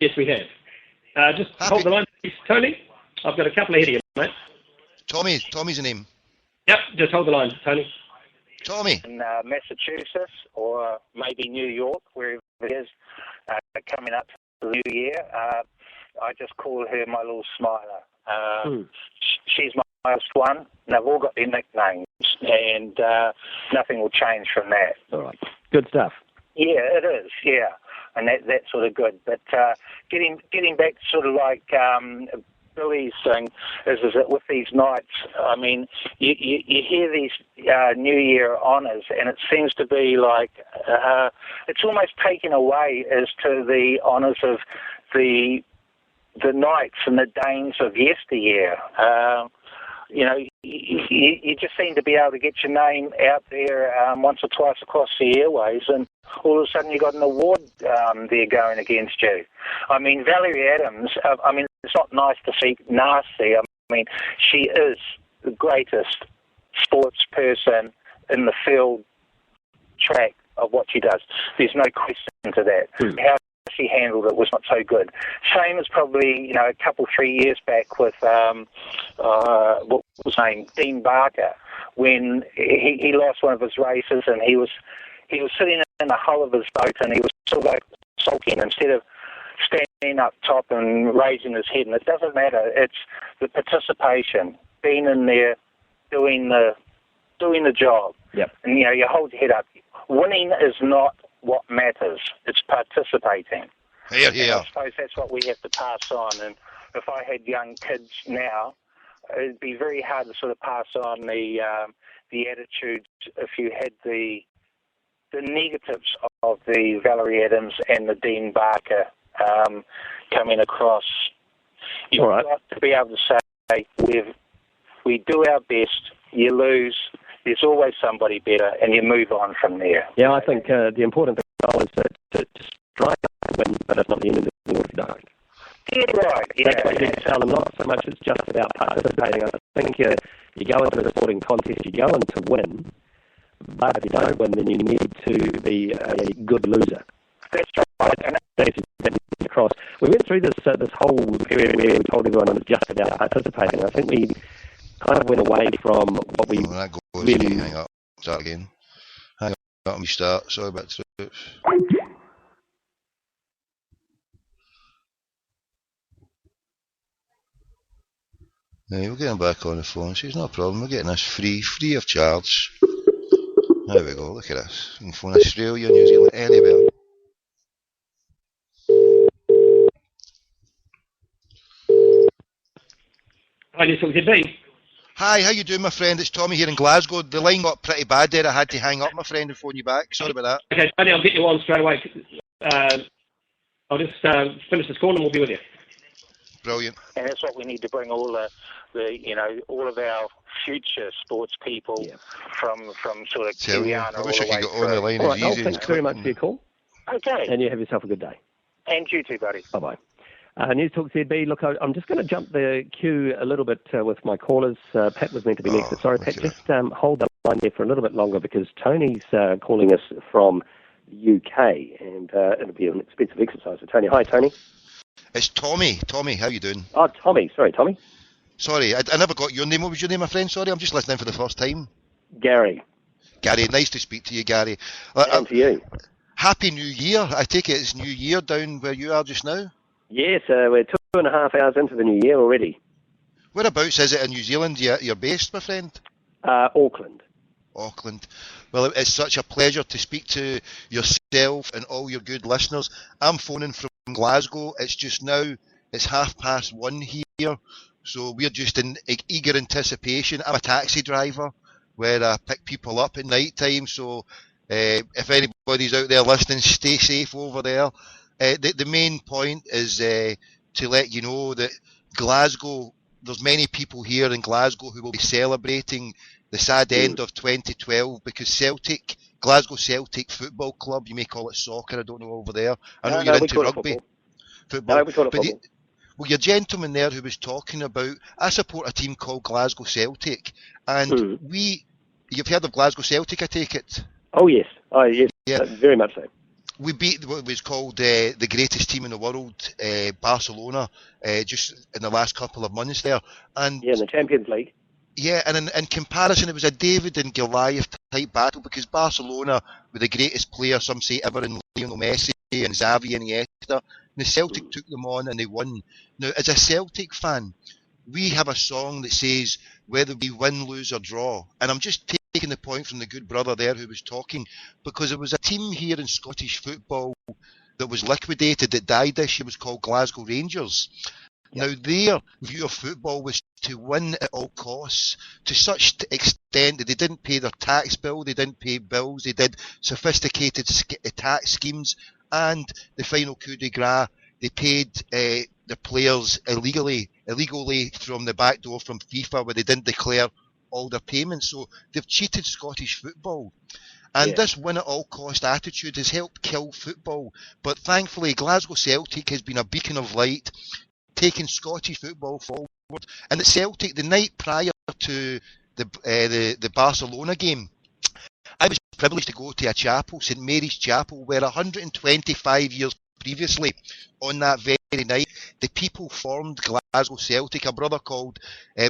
Yes, we have. Just hold the line, please, Tony. I've got a couple ahead of you, mate. Tommy's the name. Yep, just hold the line, Tony. Tommy. In Massachusetts or maybe New York, wherever it is, coming up to the New Year. I just call her my little smiler. She's my most one. They've all got their nicknames, and nothing will change from that. All right. Good stuff. Yeah, it is. Yeah, and that's sort of good. But getting back to sort of like Billy's thing is that with these nights, I mean, you hear these New Year honours, and it seems to be like it's almost taken away as to the honours of the knights and the dames of yesteryear. You know, you just seem to be able to get your name out there once or twice across the airways, and all of a sudden you got an award there going against you. I mean, Valerie Adams, I mean, it's not nice to see nasty. I mean, she is the greatest sports person in the field track of what she does. There's no question to that. How she handled it was not so good. Same as probably, a couple, 3 years back with, what was his name, Dean Barker, when he lost one of his races and he was sitting in the hull of his boat and he was sort of like sulking instead of standing up top and raising his head. And it doesn't matter. It's the participation, being in there, doing the job. Yep. And, you hold your head up. Winning is not what matters. It's participating. Yeah. I suppose that's what we have to pass on. And if I had young kids now, it'd be very hard to sort of pass on the attitudes if you had the negatives of the Valerie Adams and the Dean Barker coming across. You've got to be able to say, we do our best, you lose, there's always somebody better, and you move on from there. Yeah, I think the important thing is to strike and win, but it's not the end of the world if you don't. Yeah, right. Yeah. That's what you need to tell them. Not so much it's just about participating. I think you go into the sporting contest, you go in to win, but if you don't win, then you need to be a good loser. That's right. And that's across. We went through this whole period where we told everyone it was just about participating. I think we kind of went away from what we really... Hang up. Start again. Hang up. Let me start. Sorry about that. We're getting back on the phone, so it's no problem. We're getting this free of charge. There we go, look at this. You can phone Australia, New Zealand, anywhere. Hi, this is B. Hi, how you doing, my friend? It's Tommy here in Glasgow. The line got pretty bad there. I had to hang up, my friend, and phone you back. Sorry about that. Okay, Tony, I'll get you on straight away. I'll just finish this call and we'll be with you. Brilliant. And that's what we need to bring all all of our future sports people from sort of Kiwiana I wish I could get on the line all as right, easy. Thanks very much for your call. Okay. And you have yourself a good day. And you too, buddy. Bye-bye. News Talk ZB. Look, I'm just going to jump the queue a little bit with my callers. Pat was meant to be next, but sorry, Pat, just hold the line there for a little bit longer because Tony's calling us from the UK, and it'll be an expensive exercise. So, Tony, hi, Tony. It's Tommy. Tommy, how you doing? Oh, Tommy. Sorry, Tommy. Sorry, I never got your name. What was your name, my friend? Sorry, I'm just listening for the first time. Gary. Gary, nice to speak to you, Gary. And to you. Happy New Year. I take it it's New Year down where you are just now? Yes, we're 2.5 hours into the new year already. Whereabouts is it in New Zealand you're based, my friend? Auckland. Auckland. Well, it's such a pleasure to speak to yourself and all your good listeners. I'm phoning from Glasgow. It's just now, it's 1:30 here, so we're just in eager anticipation. I'm a taxi driver where I pick people up at night time, so if anybody's out there listening, stay safe over there. The main point is to let you know that Glasgow, there's many people here in Glasgow who will be celebrating the sad end of 2012 because Glasgow Celtic Football Club, you may call it soccer, I don't know over there. I know you're into rugby. Football. No, we call it football. Well, your gentleman there who was talking about, I support a team called Glasgow Celtic, and you've heard of Glasgow Celtic, I take it? Oh, yes. Oh, yes, yeah. Very much so. We beat what was called the greatest team in the world, Barcelona, just in the last couple of months there. And in the Champions League. Yeah, and in comparison, it was a David and Goliath type battle because Barcelona were the greatest player, some say, ever in Lionel Messi and Xavi and Iniesta. And the Celtic took them on and they won. Now, as a Celtic fan, we have a song that says, whether we win, lose or draw. And I'm just taking the point from the good brother there who was talking, because there was a team here in Scottish football that was liquidated, that died this year, was called Glasgow Rangers. Now, their view of football was to win at all costs, to such extent that they didn't pay their tax bill, they didn't pay bills, they did sophisticated tax schemes, and the final coup de grace, they paid the players illegally from the back door from FIFA, where they didn't declare all their payments. So they've cheated Scottish football. And this win-at-all-cost attitude has helped kill football. But thankfully, Glasgow Celtic has been a beacon of light, taking Scottish football forward. And at Celtic, the night prior to the Barcelona game, I was privileged to go to a chapel, St Mary's Chapel, where 125 years previously, on that very night, the people formed Glasgow Celtic. A brother called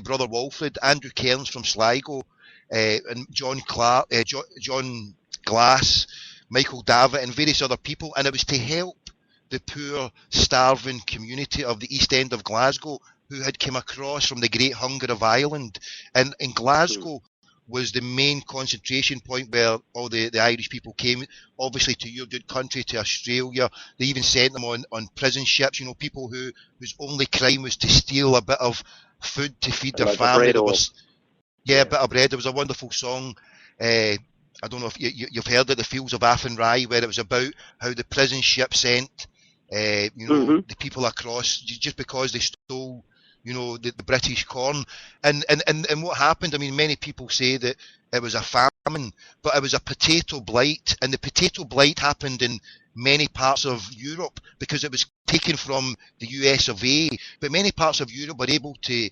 Brother Walfred, Andrew Cairns from Sligo, and John Glass, Michael Davitt, and various other people. And it was to help the poor, starving community of the East End of Glasgow who had come across from the Great Hunger of Ireland. And in Glasgow was the main concentration point where all the Irish people came, obviously to your good country, to Australia. They even sent them on prison ships, people whose only crime was to steal a bit of food to feed their family. A bit of bread. There was a wonderful song, I don't know if you've heard it, The Fields of Athenry, where it was about how the prison ship sent the people across, just because they stole, the British corn. And what happened, I mean, many people say that it was a famine, but it was a potato blight. And the potato blight happened in many parts of Europe because it was taken from the US of A. But many parts of Europe were able to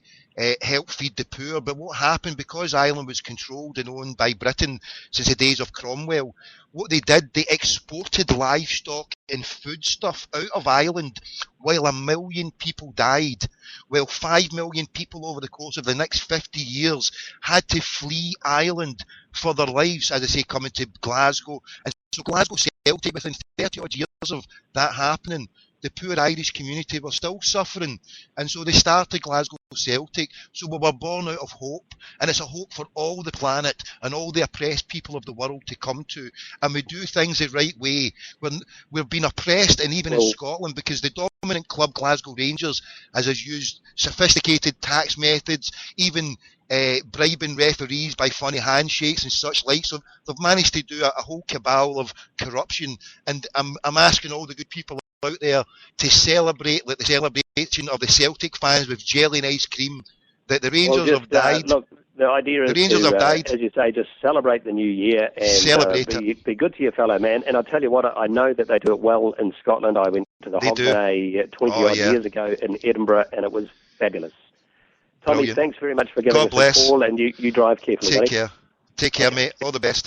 help feed the poor. But what happened, because Ireland was controlled and owned by Britain since the days of Cromwell, what they did, they exported livestock and foodstuff out of Ireland while 1 million people died. Well, 5 million people over the course of the next 50 years had to flee Ireland for their lives, as I say, coming to Glasgow. And so Glasgow Celtic, within 30 odd years of that happening, the poor Irish community were still suffering, and so they started Glasgow Celtic. So we were born out of hope, and it's a hope for all the planet and all the oppressed people of the world to come to, and we do things the right way. When we've been oppressed, and even in Scotland, because the dominant club Glasgow Rangers has used sophisticated tax methods, even bribing referees by funny handshakes and such like. So they've managed to do a whole cabal of corruption, and I'm asking all the good people out there to celebrate like the celebration of the Celtic fans with jelly and ice cream, that the Rangers have died. Look, the idea is the Rangers to, have died. as you say, just celebrate the new year and Celebrate be good to your fellow man. And I'll tell you what, I know that they do it well in Scotland. I went to the holiday 20 years ago in Edinburgh, and it was fabulous. Tommy, Brilliant. Thanks very much for giving God us bless. a call, and you drive carefully, Take buddy. care. Take care, mate. All the best.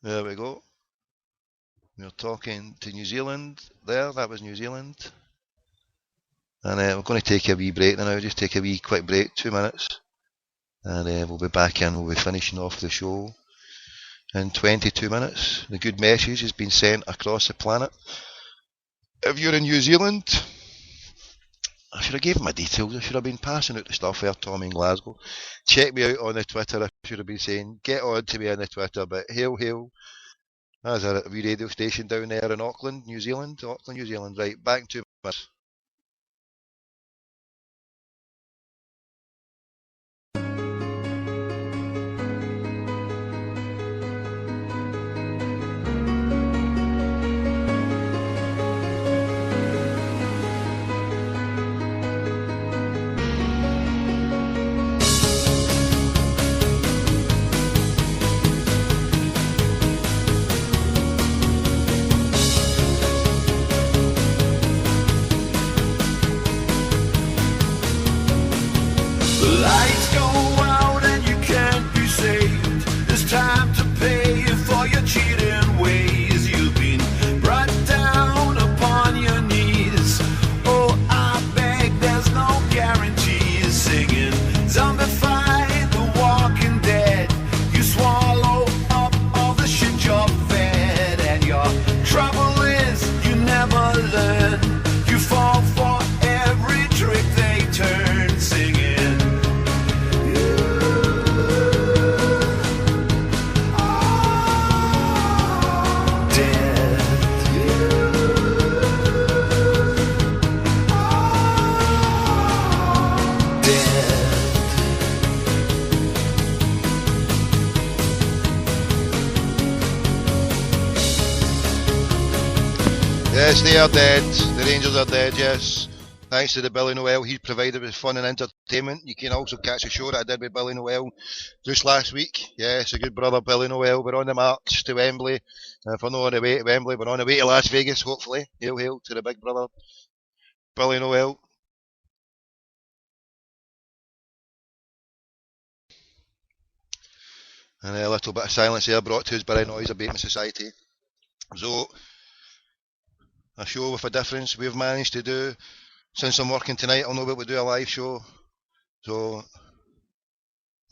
There we go. We're talking to New Zealand there. That was New Zealand. And we're going to take a wee break now. Just take a wee quick break, 2 minutes. And we'll be back in. We'll be finishing off the show in 22 minutes. The good message has been sent across the planet. If you're in New Zealand, I should have given my details. I should have been passing out the stuff there, Tommy in Glasgow. Check me out on the Twitter. I should have been saying, get on to me on the Twitter. But hail, hail. There's a wee radio station down there in Auckland, New Zealand. Auckland, New Zealand. Right, back in 2 minutes. Lights go out and you can't be saved. It's time to pay for your cheating ways. You've been brought down upon your knees. Oh, I beg, there's no guarantees. Singing, zombified, the walking dead. You swallow up all the shit you're fed, and your trouble is you never learn. You fall for every trick they turn, singing. Yes, they are dead. The Rangers are dead, yes. Thanks to the Billy Noel, he provided with fun and entertainment. You can also catch a show that I did with Billy Noel just last week. Yes, a good brother, Billy Noel. We're on the march to Wembley. If we're not on the way to Wembley, we're on the way to Las Vegas, hopefully. Hail, hail to the big brother, Billy Noel. And a little bit of silence there brought to us by Noise Abatement Society. So, a show with a difference we've managed to do. Since I'm working tonight, I'll know that we do a live show. So,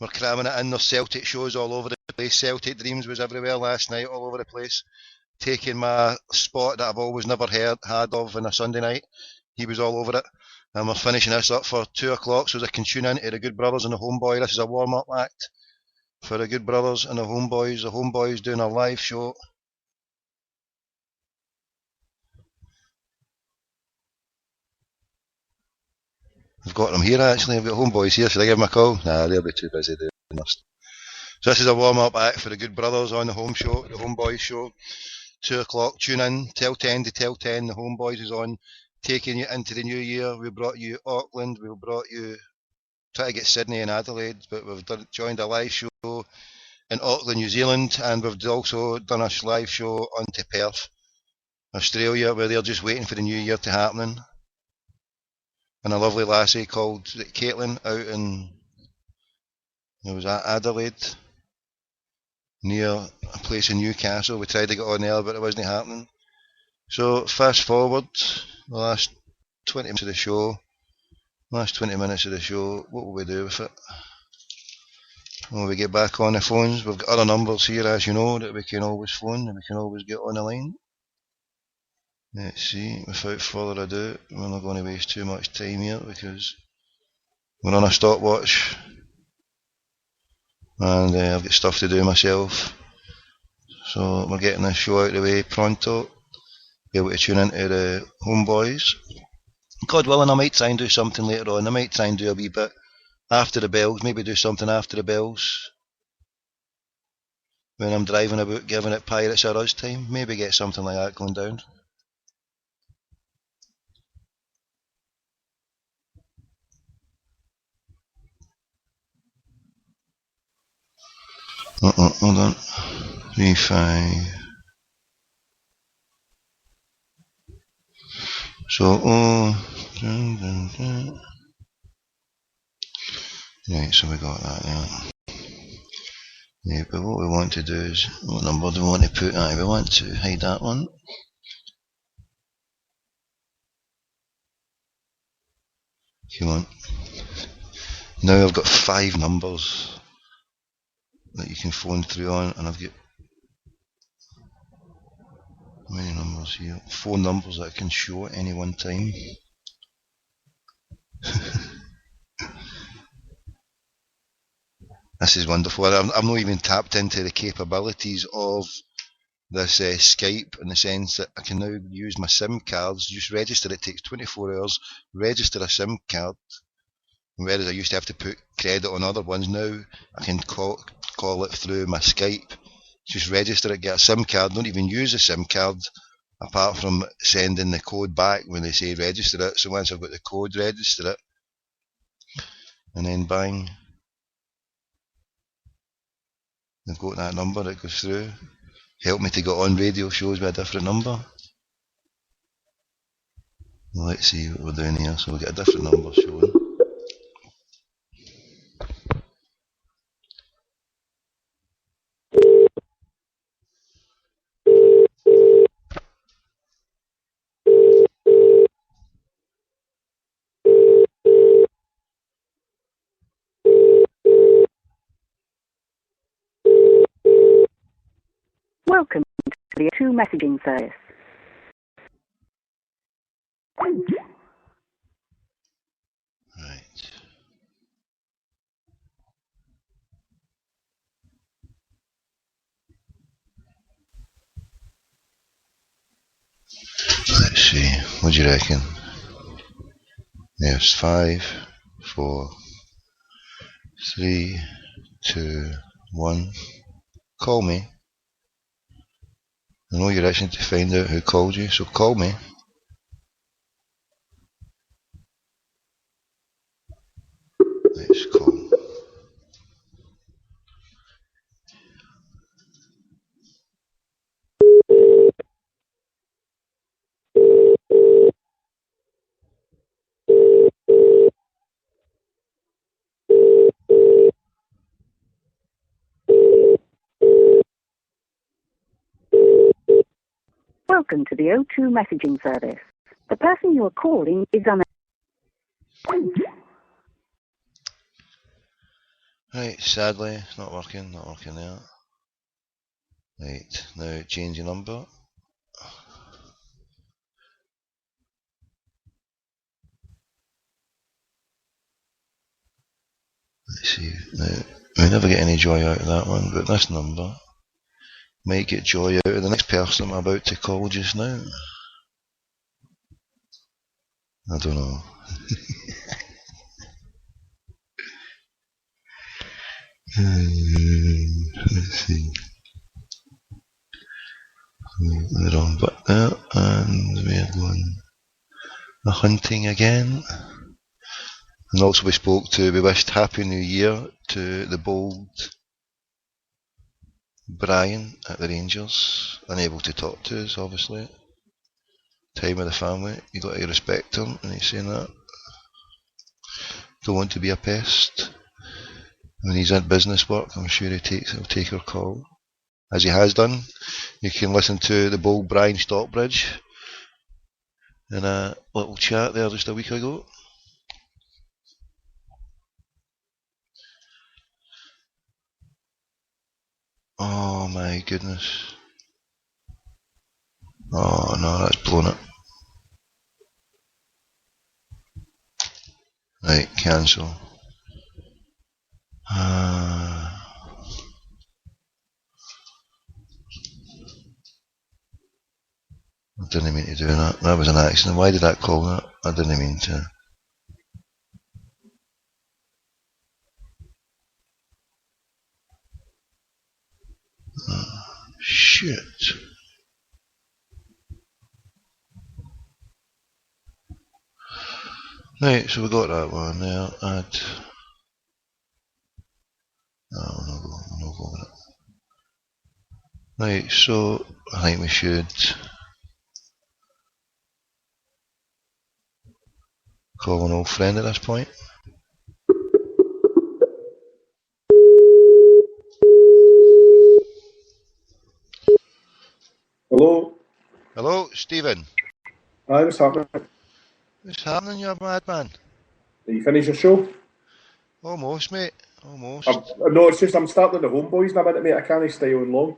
we're cramming it in. There's Celtic shows all over the place. Celtic Dreams was everywhere last night, all over the place. Taking my spot that I've always never had of on a Sunday night. He was all over it. And we're finishing this up for 2 o'clock, so as I can tune in to the Good Brothers and the Homeboy. This is a warm-up act for the Good Brothers and the Homeboys. The Homeboys doing a live show. I've got them here actually. I've got Homeboys here. Should I give them a call? Nah, they'll be too busy doing this. So this is a warm-up act for the Good Brothers on the Home Show, the Homeboys show. 2 o'clock. Tune in, tell 10 to tell 10. The Homeboys is on, taking you into the new year. We brought you Auckland, we brought you, try to get Sydney and Adelaide, but we've joined a live show in Auckland, New Zealand, and we've also done a live show onto Perth, Australia, where they're just waiting for the new year to happen. And a lovely lassie called Caitlin out in, it was at Adelaide, near a place in Newcastle. We tried to get on there, but it wasn't happening. So fast forward the last 20 minutes of the show. What will we do with it? When we get back on the phones, we've got other numbers here, as you know, that we can always phone and we can always get on the line. Let's see, without further ado, we're not going to waste too much time here because we're on a stopwatch and I've got stuff to do myself. So we're getting this show out of the way pronto. Be able to tune into the Homeboys. God willing, I might try and do something later on. I might try and do a wee bit after the bells, maybe do something after the bells when I'm driving about, giving it Pirates or Us time. Maybe get something like that going down. Hold on. 3-5. So, right, so we got that there. Yeah, but what we want to do is, what number do we want to put? We want to hide that one. Come on. Now I've got 5 numbers that you can phone through on, and I've got how many numbers here? 4 numbers that I can show at any one time. This is wonderful. I'm not even tapped into the capabilities of this Skype, in the sense that I can now use my SIM cards, just register. It takes 24 hours, register a SIM card, whereas I used to have to put credit on other ones. Now I can call it through my Skype, just register it, get a SIM card, don't even use a SIM card apart from sending the code back when they say register it. So once I've got the code, register it, and then bang, they've got that number that goes through. Help me to get on radio shows with a different number. Well, let's see what we're doing here. So we'll get a different number showing. Welcome to the O2 messaging service. Let's see, what do you reckon? There's 5, 4, 3, 2, 1. Call me. I know you're itching to find out who called you, so call me. Let's call. Welcome to the O2 messaging service. The person you are calling is Right, sadly, it's not working there. Right, now change your number. Let's see, now, we never get any joy out of that one, but this number might get joy out of the next person I'm about to call just now. I don't know. Let's see. the wrong button there, and we're going hunting again. And also we wished Happy New Year to the bold Brian at the Rangers, unable to talk to us obviously. Time with the family, you got to respect him, and he's saying that. Don't want to be a pest. When he's at business work, I'm sure he'll take our call, as he has done. You can listen to the bold Brian Stockbridge in a little chat there just a week ago. Oh my goodness. Oh no, that's blown it. Right, cancel. I didn't mean to do that. That was an accident. Why did that call that? I didn't mean to. Shit. Right, so we got that one there. Add. No, we'll not go with it. Right, so I think we should call an old friend at this point. Hello? Hello, Stephen. Hi, what's happening? What's happening, you madman? Are you finished your show? Almost, mate. Almost. No, it's just I'm starting the homeboys in a minute, mate. I can't stay on long.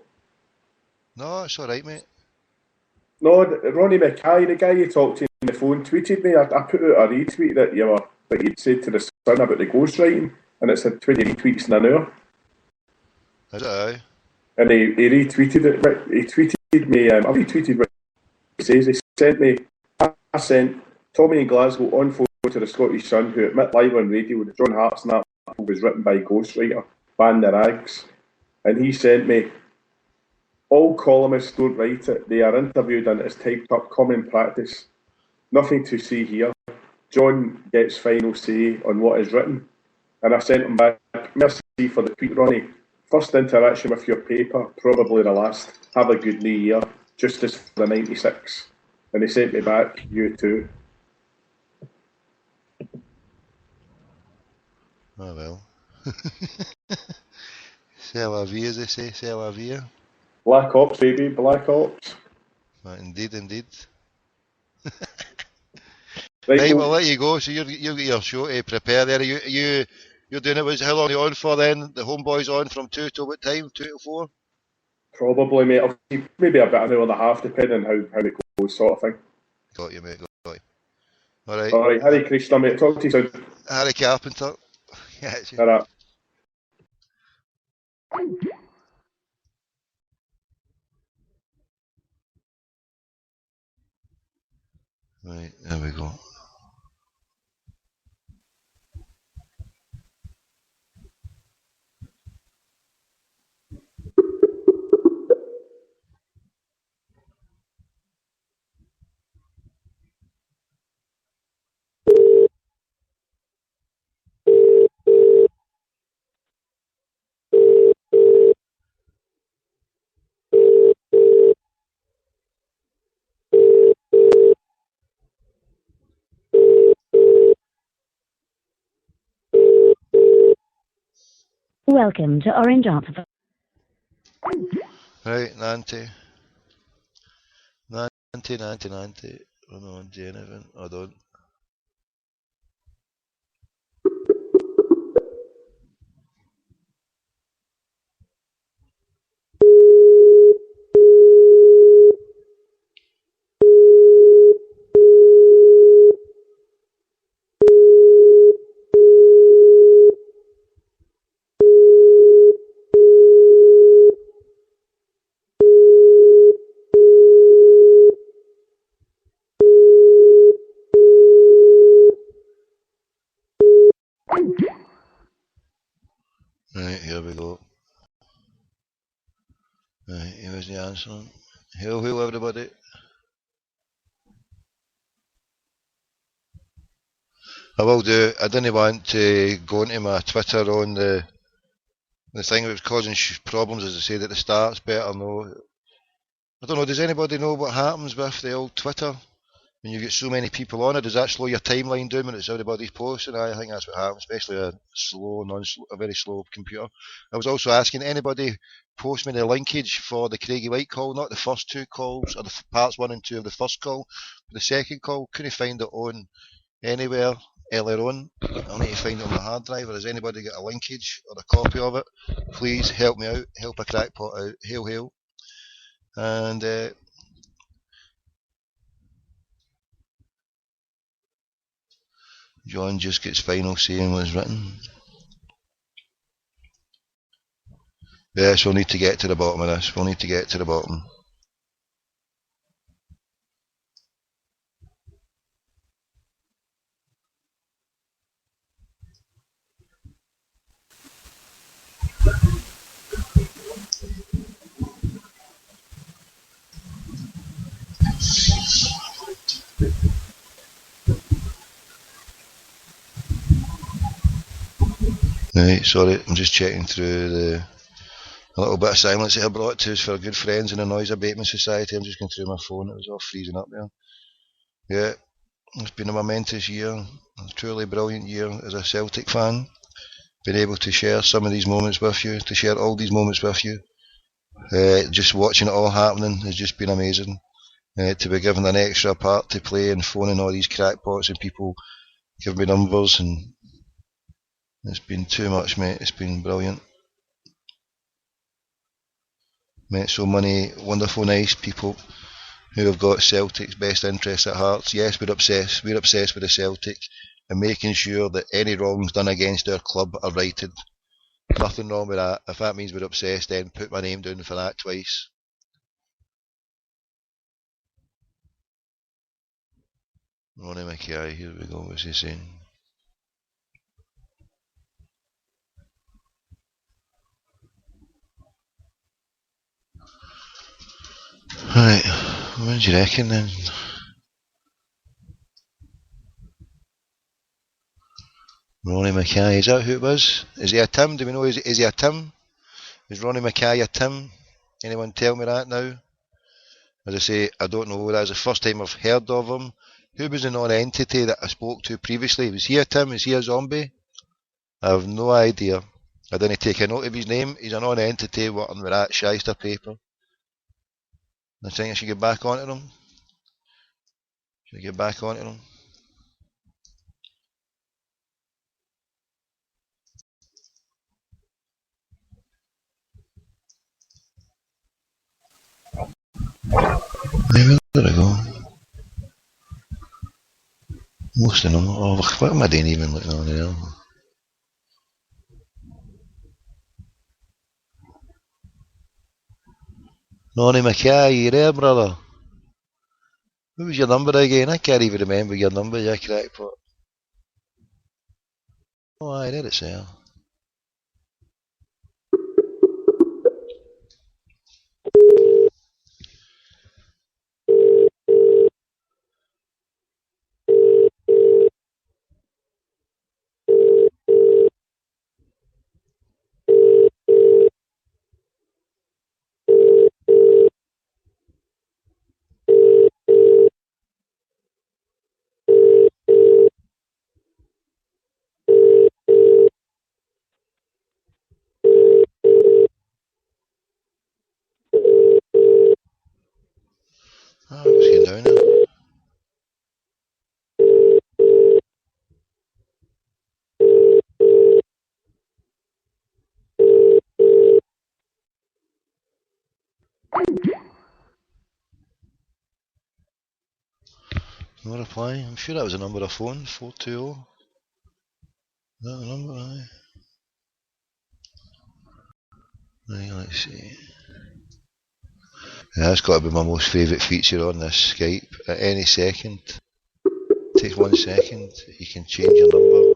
No, it's alright, mate. No, Ronnie Mackay, the guy you talked to on the phone, tweeted me. I put out a retweet that you'd said to the Sun about the ghostwriting, and it said 20 retweets in an hour. Is it aye? And he retweeted it. He tweeted me. I retweeted what he says. He sent me. I sent Tommy in Glasgow on phone to the Scottish Sun, who admit live on radio that John Hart's and that was written by ghostwriter, ban the rags, and he sent me. All columnists don't write it. They are interviewed and it's typed up common practice. Nothing to see here. John gets final say on what is written. And I sent him back, merci for the tweet, Ronnie. First interaction with your paper, probably the last. Have a good new year. Justice for the 96. And he sent me back, you too. Oh well. C'est la vie, as they say, c'est la vie. Black Ops, baby, Black Ops. Indeed, indeed. Right, we'll let you go. So you've got your show to prepare there. You're doing it. How long are you on for then? The homeboys on from 2 till what time? 2 till 4? Probably, mate. I'll see maybe about an hour and a half, depending on how it goes, sort of thing. Got you, mate. Got you. Alright. Alright, Harry Krishna, mate. Talk to you soon. Harry Carpenter. Yeah, Ta-ra. Right, there we go. Welcome to Orange Answer. Right, Nanty. Run on to anything. I don't. Right, here we go. Right, here's the answer. Hello, everybody. I will do. I didn't want to go into my Twitter on the thing that was causing problems, as I said at the start. It's better know. I don't know, does anybody know what happens with the old Twitter? When you get so many people on it, does that slow your timeline down when it's everybody's posting? I think that's what happens, especially a very slow computer. I was also asking anybody post me the linkage for the Craigie White call, not the first two calls, or the parts 1 and 2 of the first call, but the second call. Couldn't find it on anywhere earlier on. I'll need to find it on my hard drive. Or has anybody got a linkage or a copy of it? Please help me out, help a crackpot out. Hail, hail. And John just gets final saying what's written. Yes, we'll need to get to the bottom of this. We'll need to get to the bottom. Right, sorry, I'm just checking through a little bit of silence that I brought to us for our good friends in the Noise Abatement Society. I'm just going through my phone, it was all freezing up there. Yeah, it's been a momentous year, a truly brilliant year as a Celtic fan. Been able to share some of these moments with you, to share all these moments with you. Just watching it all happening has just been amazing. To be given an extra part to play and phoning all these crackpots and people giving me numbers, and it's been too much, mate. It's been brilliant. Met so many wonderful, nice people who have got Celtic's best interests at heart. Yes, we're obsessed. We're obsessed with the Celtic and making sure that any wrongs done against our club are righted. Nothing wrong with that. If that means we're obsessed, then put my name down for that twice. Ronnie McKay, here we go. What's he saying? Right, what do you reckon then? Ronnie McKay, is that who it was? Is he a Tim? Do we know, is he a Tim? Is Ronnie McKay a Tim? Anyone tell me that now? As I say, I don't know. That's the first time I've heard of him. Who was the non-entity that I spoke to previously? Was he a Tim? Is he a zombie? I have no idea. I didn't take a note of his name. He's a non-entity working with that shyster paper. I think I should get back onto them. Should I get back onto them? Where did I go? Most of them. Oh, what am I doing even looking on there? Ronnie McKay, you there, brother? What was your number again? I can't even remember your number, you crackpot. Oh, aye, there it's there. Oh, what's going down there? No reply. I'm sure that was a number of phone. 420. Is that the number? Aye. Right, let's see. Yeah, that's got to be my most favourite feature on this Skype. At any second, take 1 second, you can change your number.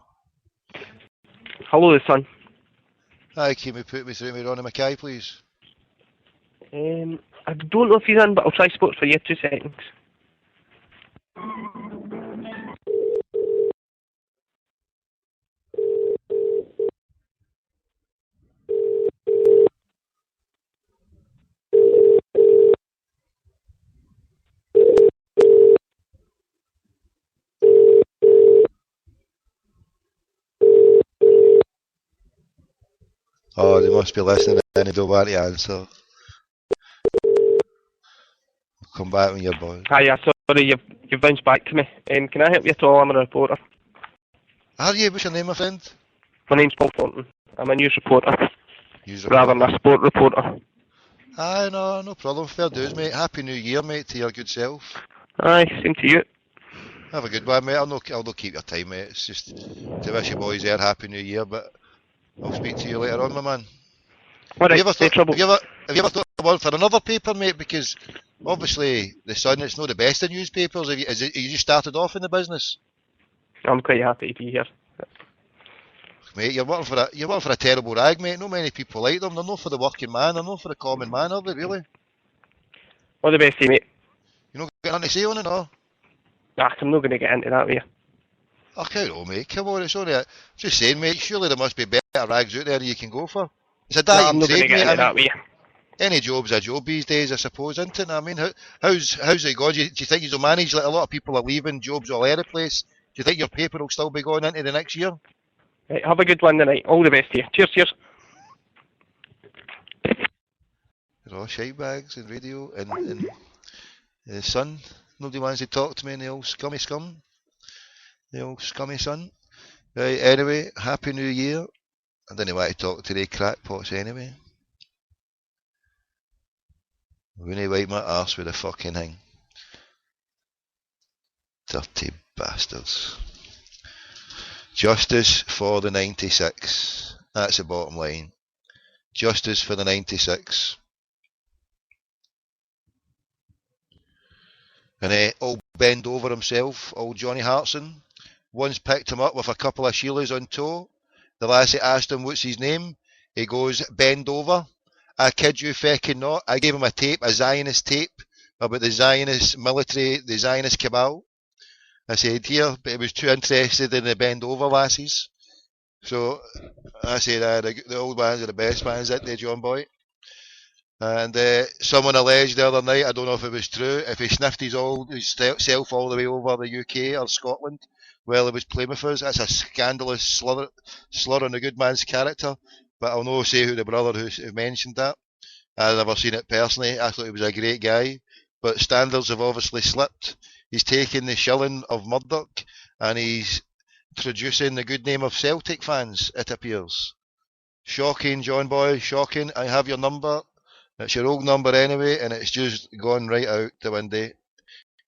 Hello there, son. Hi, can you put me through with Ronnie McKay, please? I don't know if he's in, but I'll try sports for you. 2 seconds. Oh, they must be listening and they don't want to answer. Come back when you're bored. Hi, yeah, sorry, you've bounced back to me. Can I help you at all? I'm a reporter. Are you? What's your name, my friend? My name's Paul Thornton. I'm a news reporter. News Rather than a sport reporter. Aye, no problem. Fair dues, mate. Happy New Year, mate, to your good self. Aye, same to you. Have a good one, mate. I'll not keep your time, mate. It's just to wish you boys there Happy New Year, but I'll speak to you later on, my man. All right, have you ever trouble. Have you ever thought of one for another paper, mate? Because obviously the Sun, it's not the best of newspapers. Have you just started off in the business? I'm quite happy to be here. Mate, you're working for a terrible rag, mate. Not many people like them. They're not for the working man. They're not for the common man, are they? Really? All the best to you, mate. You not getting nothing to say on it, no? Nah, I'm not going to get into that with you. Oh, come on, mate. Come on, it's only just saying, mate. Surely there must be better rags out there you can go for. It's a dying trade, mate. That with you. Any job's a job these days, I suppose, isn't it? I mean, how's it going? Do you think you'll manage? Like a lot of people are leaving, jobs all over the place. Do you think your paper will still be going into the next year? Right, have a good one tonight. All the best to you. Cheers. Shite bags and radio and the Sun. Nobody wants to talk to me in the old scummy scum. The old scummy Sun. Right, anyway, Happy New Year. I didn't want to talk to the crackpots anyway. I'm going to wipe my arse with a fucking thing. Dirty bastards. Justice for the 96. That's the bottom line. Justice for the 96. And old bend over himself, old Johnny Hartson, once picked him up with a couple of Sheilas on tow. The lassie asked him what's his name. He goes, bend over. I kid you feckin' not. I gave him a tape, a Zionist tape, about the Zionist military, the Zionist cabal. I said, here, but he was too interested in the bend over lassies. So I said, the old ones are the best ones, aren't they, John boy? And someone alleged the other night, I don't know if it was true, if he sniffed his self all the way over the UK or Scotland while he was playing with us, that's a scandalous slur on the good man's character. But I'll not say who the brother who mentioned that. I've never seen it personally. I thought he was a great guy. But standards have obviously slipped. He's taken the shilling of Murdoch and he's traducing the good name of Celtic fans, it appears. Shocking, John boy, shocking. I have your number. It's your old number anyway, and it's just gone right out the window.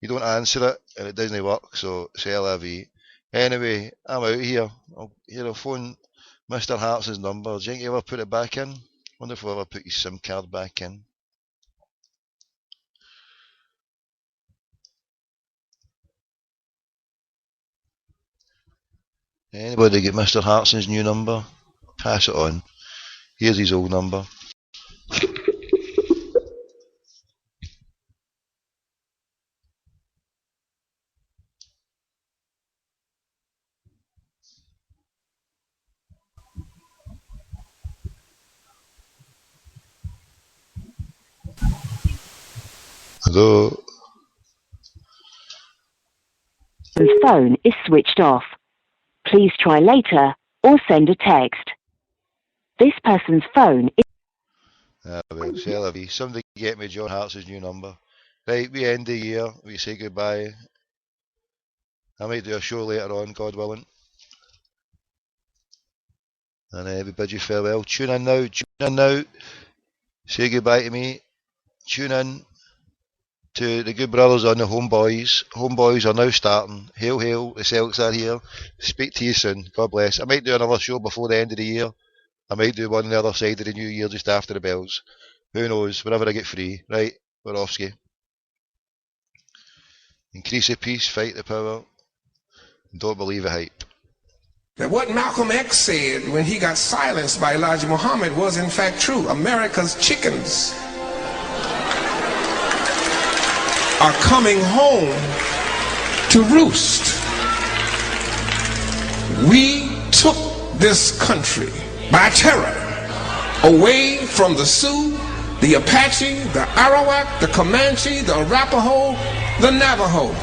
You don't answer it, and it doesn't work, so c'est la vie. Anyway, I'm out here. I'll phone Mr. Hartson's number. Do you think you ever put it back in? Wonder if we'll ever put your SIM card back in. Anybody get Mr. Hartson's new number? Pass it on. Here's his old number. Hello? His phone is switched off. Please try later or send a text. This person's phone is... Well, c'est la vie. Somebody get me John Harts's new number. Right, we end the year. We say goodbye. I might do a show later on, God willing. And we bid you farewell. Tune in now. Say goodbye to me. Tune in to the good brothers on the Homeboys. Homeboys are now starting. Hail, hail, the Celtics are here. Speak to you soon. God bless. I might do another show before the end of the year. I might do one on the other side of the new year just after the bells. Who knows? Whenever I get free. Right, we're off ski. Increase the peace, fight the power. Don't believe the hype. That what Malcolm X said when he got silenced by Elijah Muhammad was in fact true. America's chickens are coming home to roost. We took this country by terror away from the Sioux, the Apache, the Arawak, the Comanche, the Arapaho, the Navajo.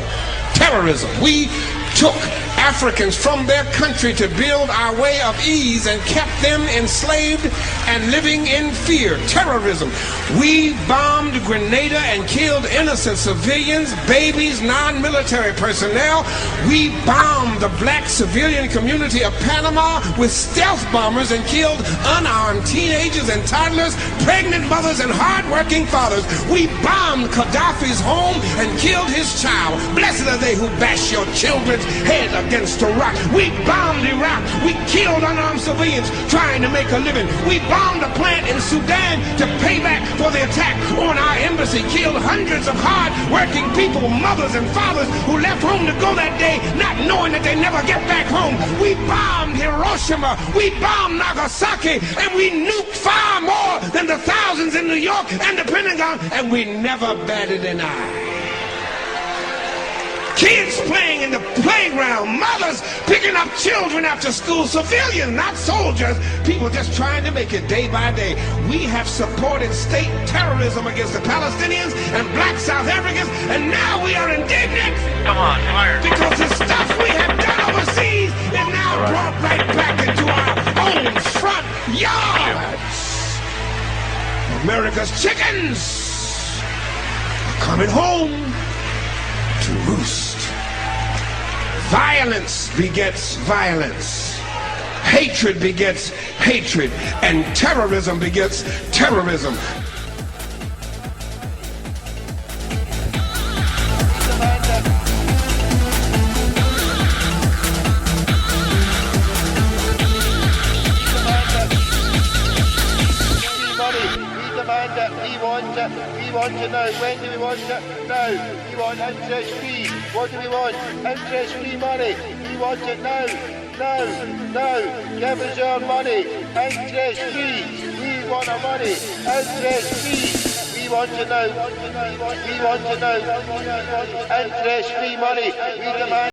Terrorism. We took Africans from their country to build our way of ease and kept them enslaved and living in fear. Terrorism. We bombed Grenada and killed innocent civilians, babies, non-military personnel. We bombed the black civilian community of Panama with stealth bombers and killed unarmed teenagers and toddlers, pregnant mothers and hard-working fathers. We bombed Gaddafi's home and killed his child. Blessed are they who bash your children's head against a rock. We bombed Iraq. We killed unarmed civilians trying to make a living. We bombed a plant in Sudan to pay back for the attack on our embassy. Killed hundreds of hard-working people, mothers and fathers who left home to go that day not knowing that they never get back home. We bombed Hiroshima. We bombed Nagasaki. And we nuked far more than the thousands in New York and the Pentagon. And we never batted an eye. Kids playing in the playground, mothers picking up children after school, civilians, not soldiers, people just trying to make it day by day. We have supported state terrorism against the Palestinians and black South Africans, and now we are indignant. Come on, fire. Because the stuff we have done overseas is now brought right back into our own front yards. America's chickens are coming home to roost. Violence begets violence. Hatred begets hatred. And terrorism begets terrorism. We want to know. When do we want to know? We want interest free. What do we want? Interest free money. We want it now. No. Give us your money. Interest free. We want our money. Interest free. We want to know. We want to know. Interest free money. We demand.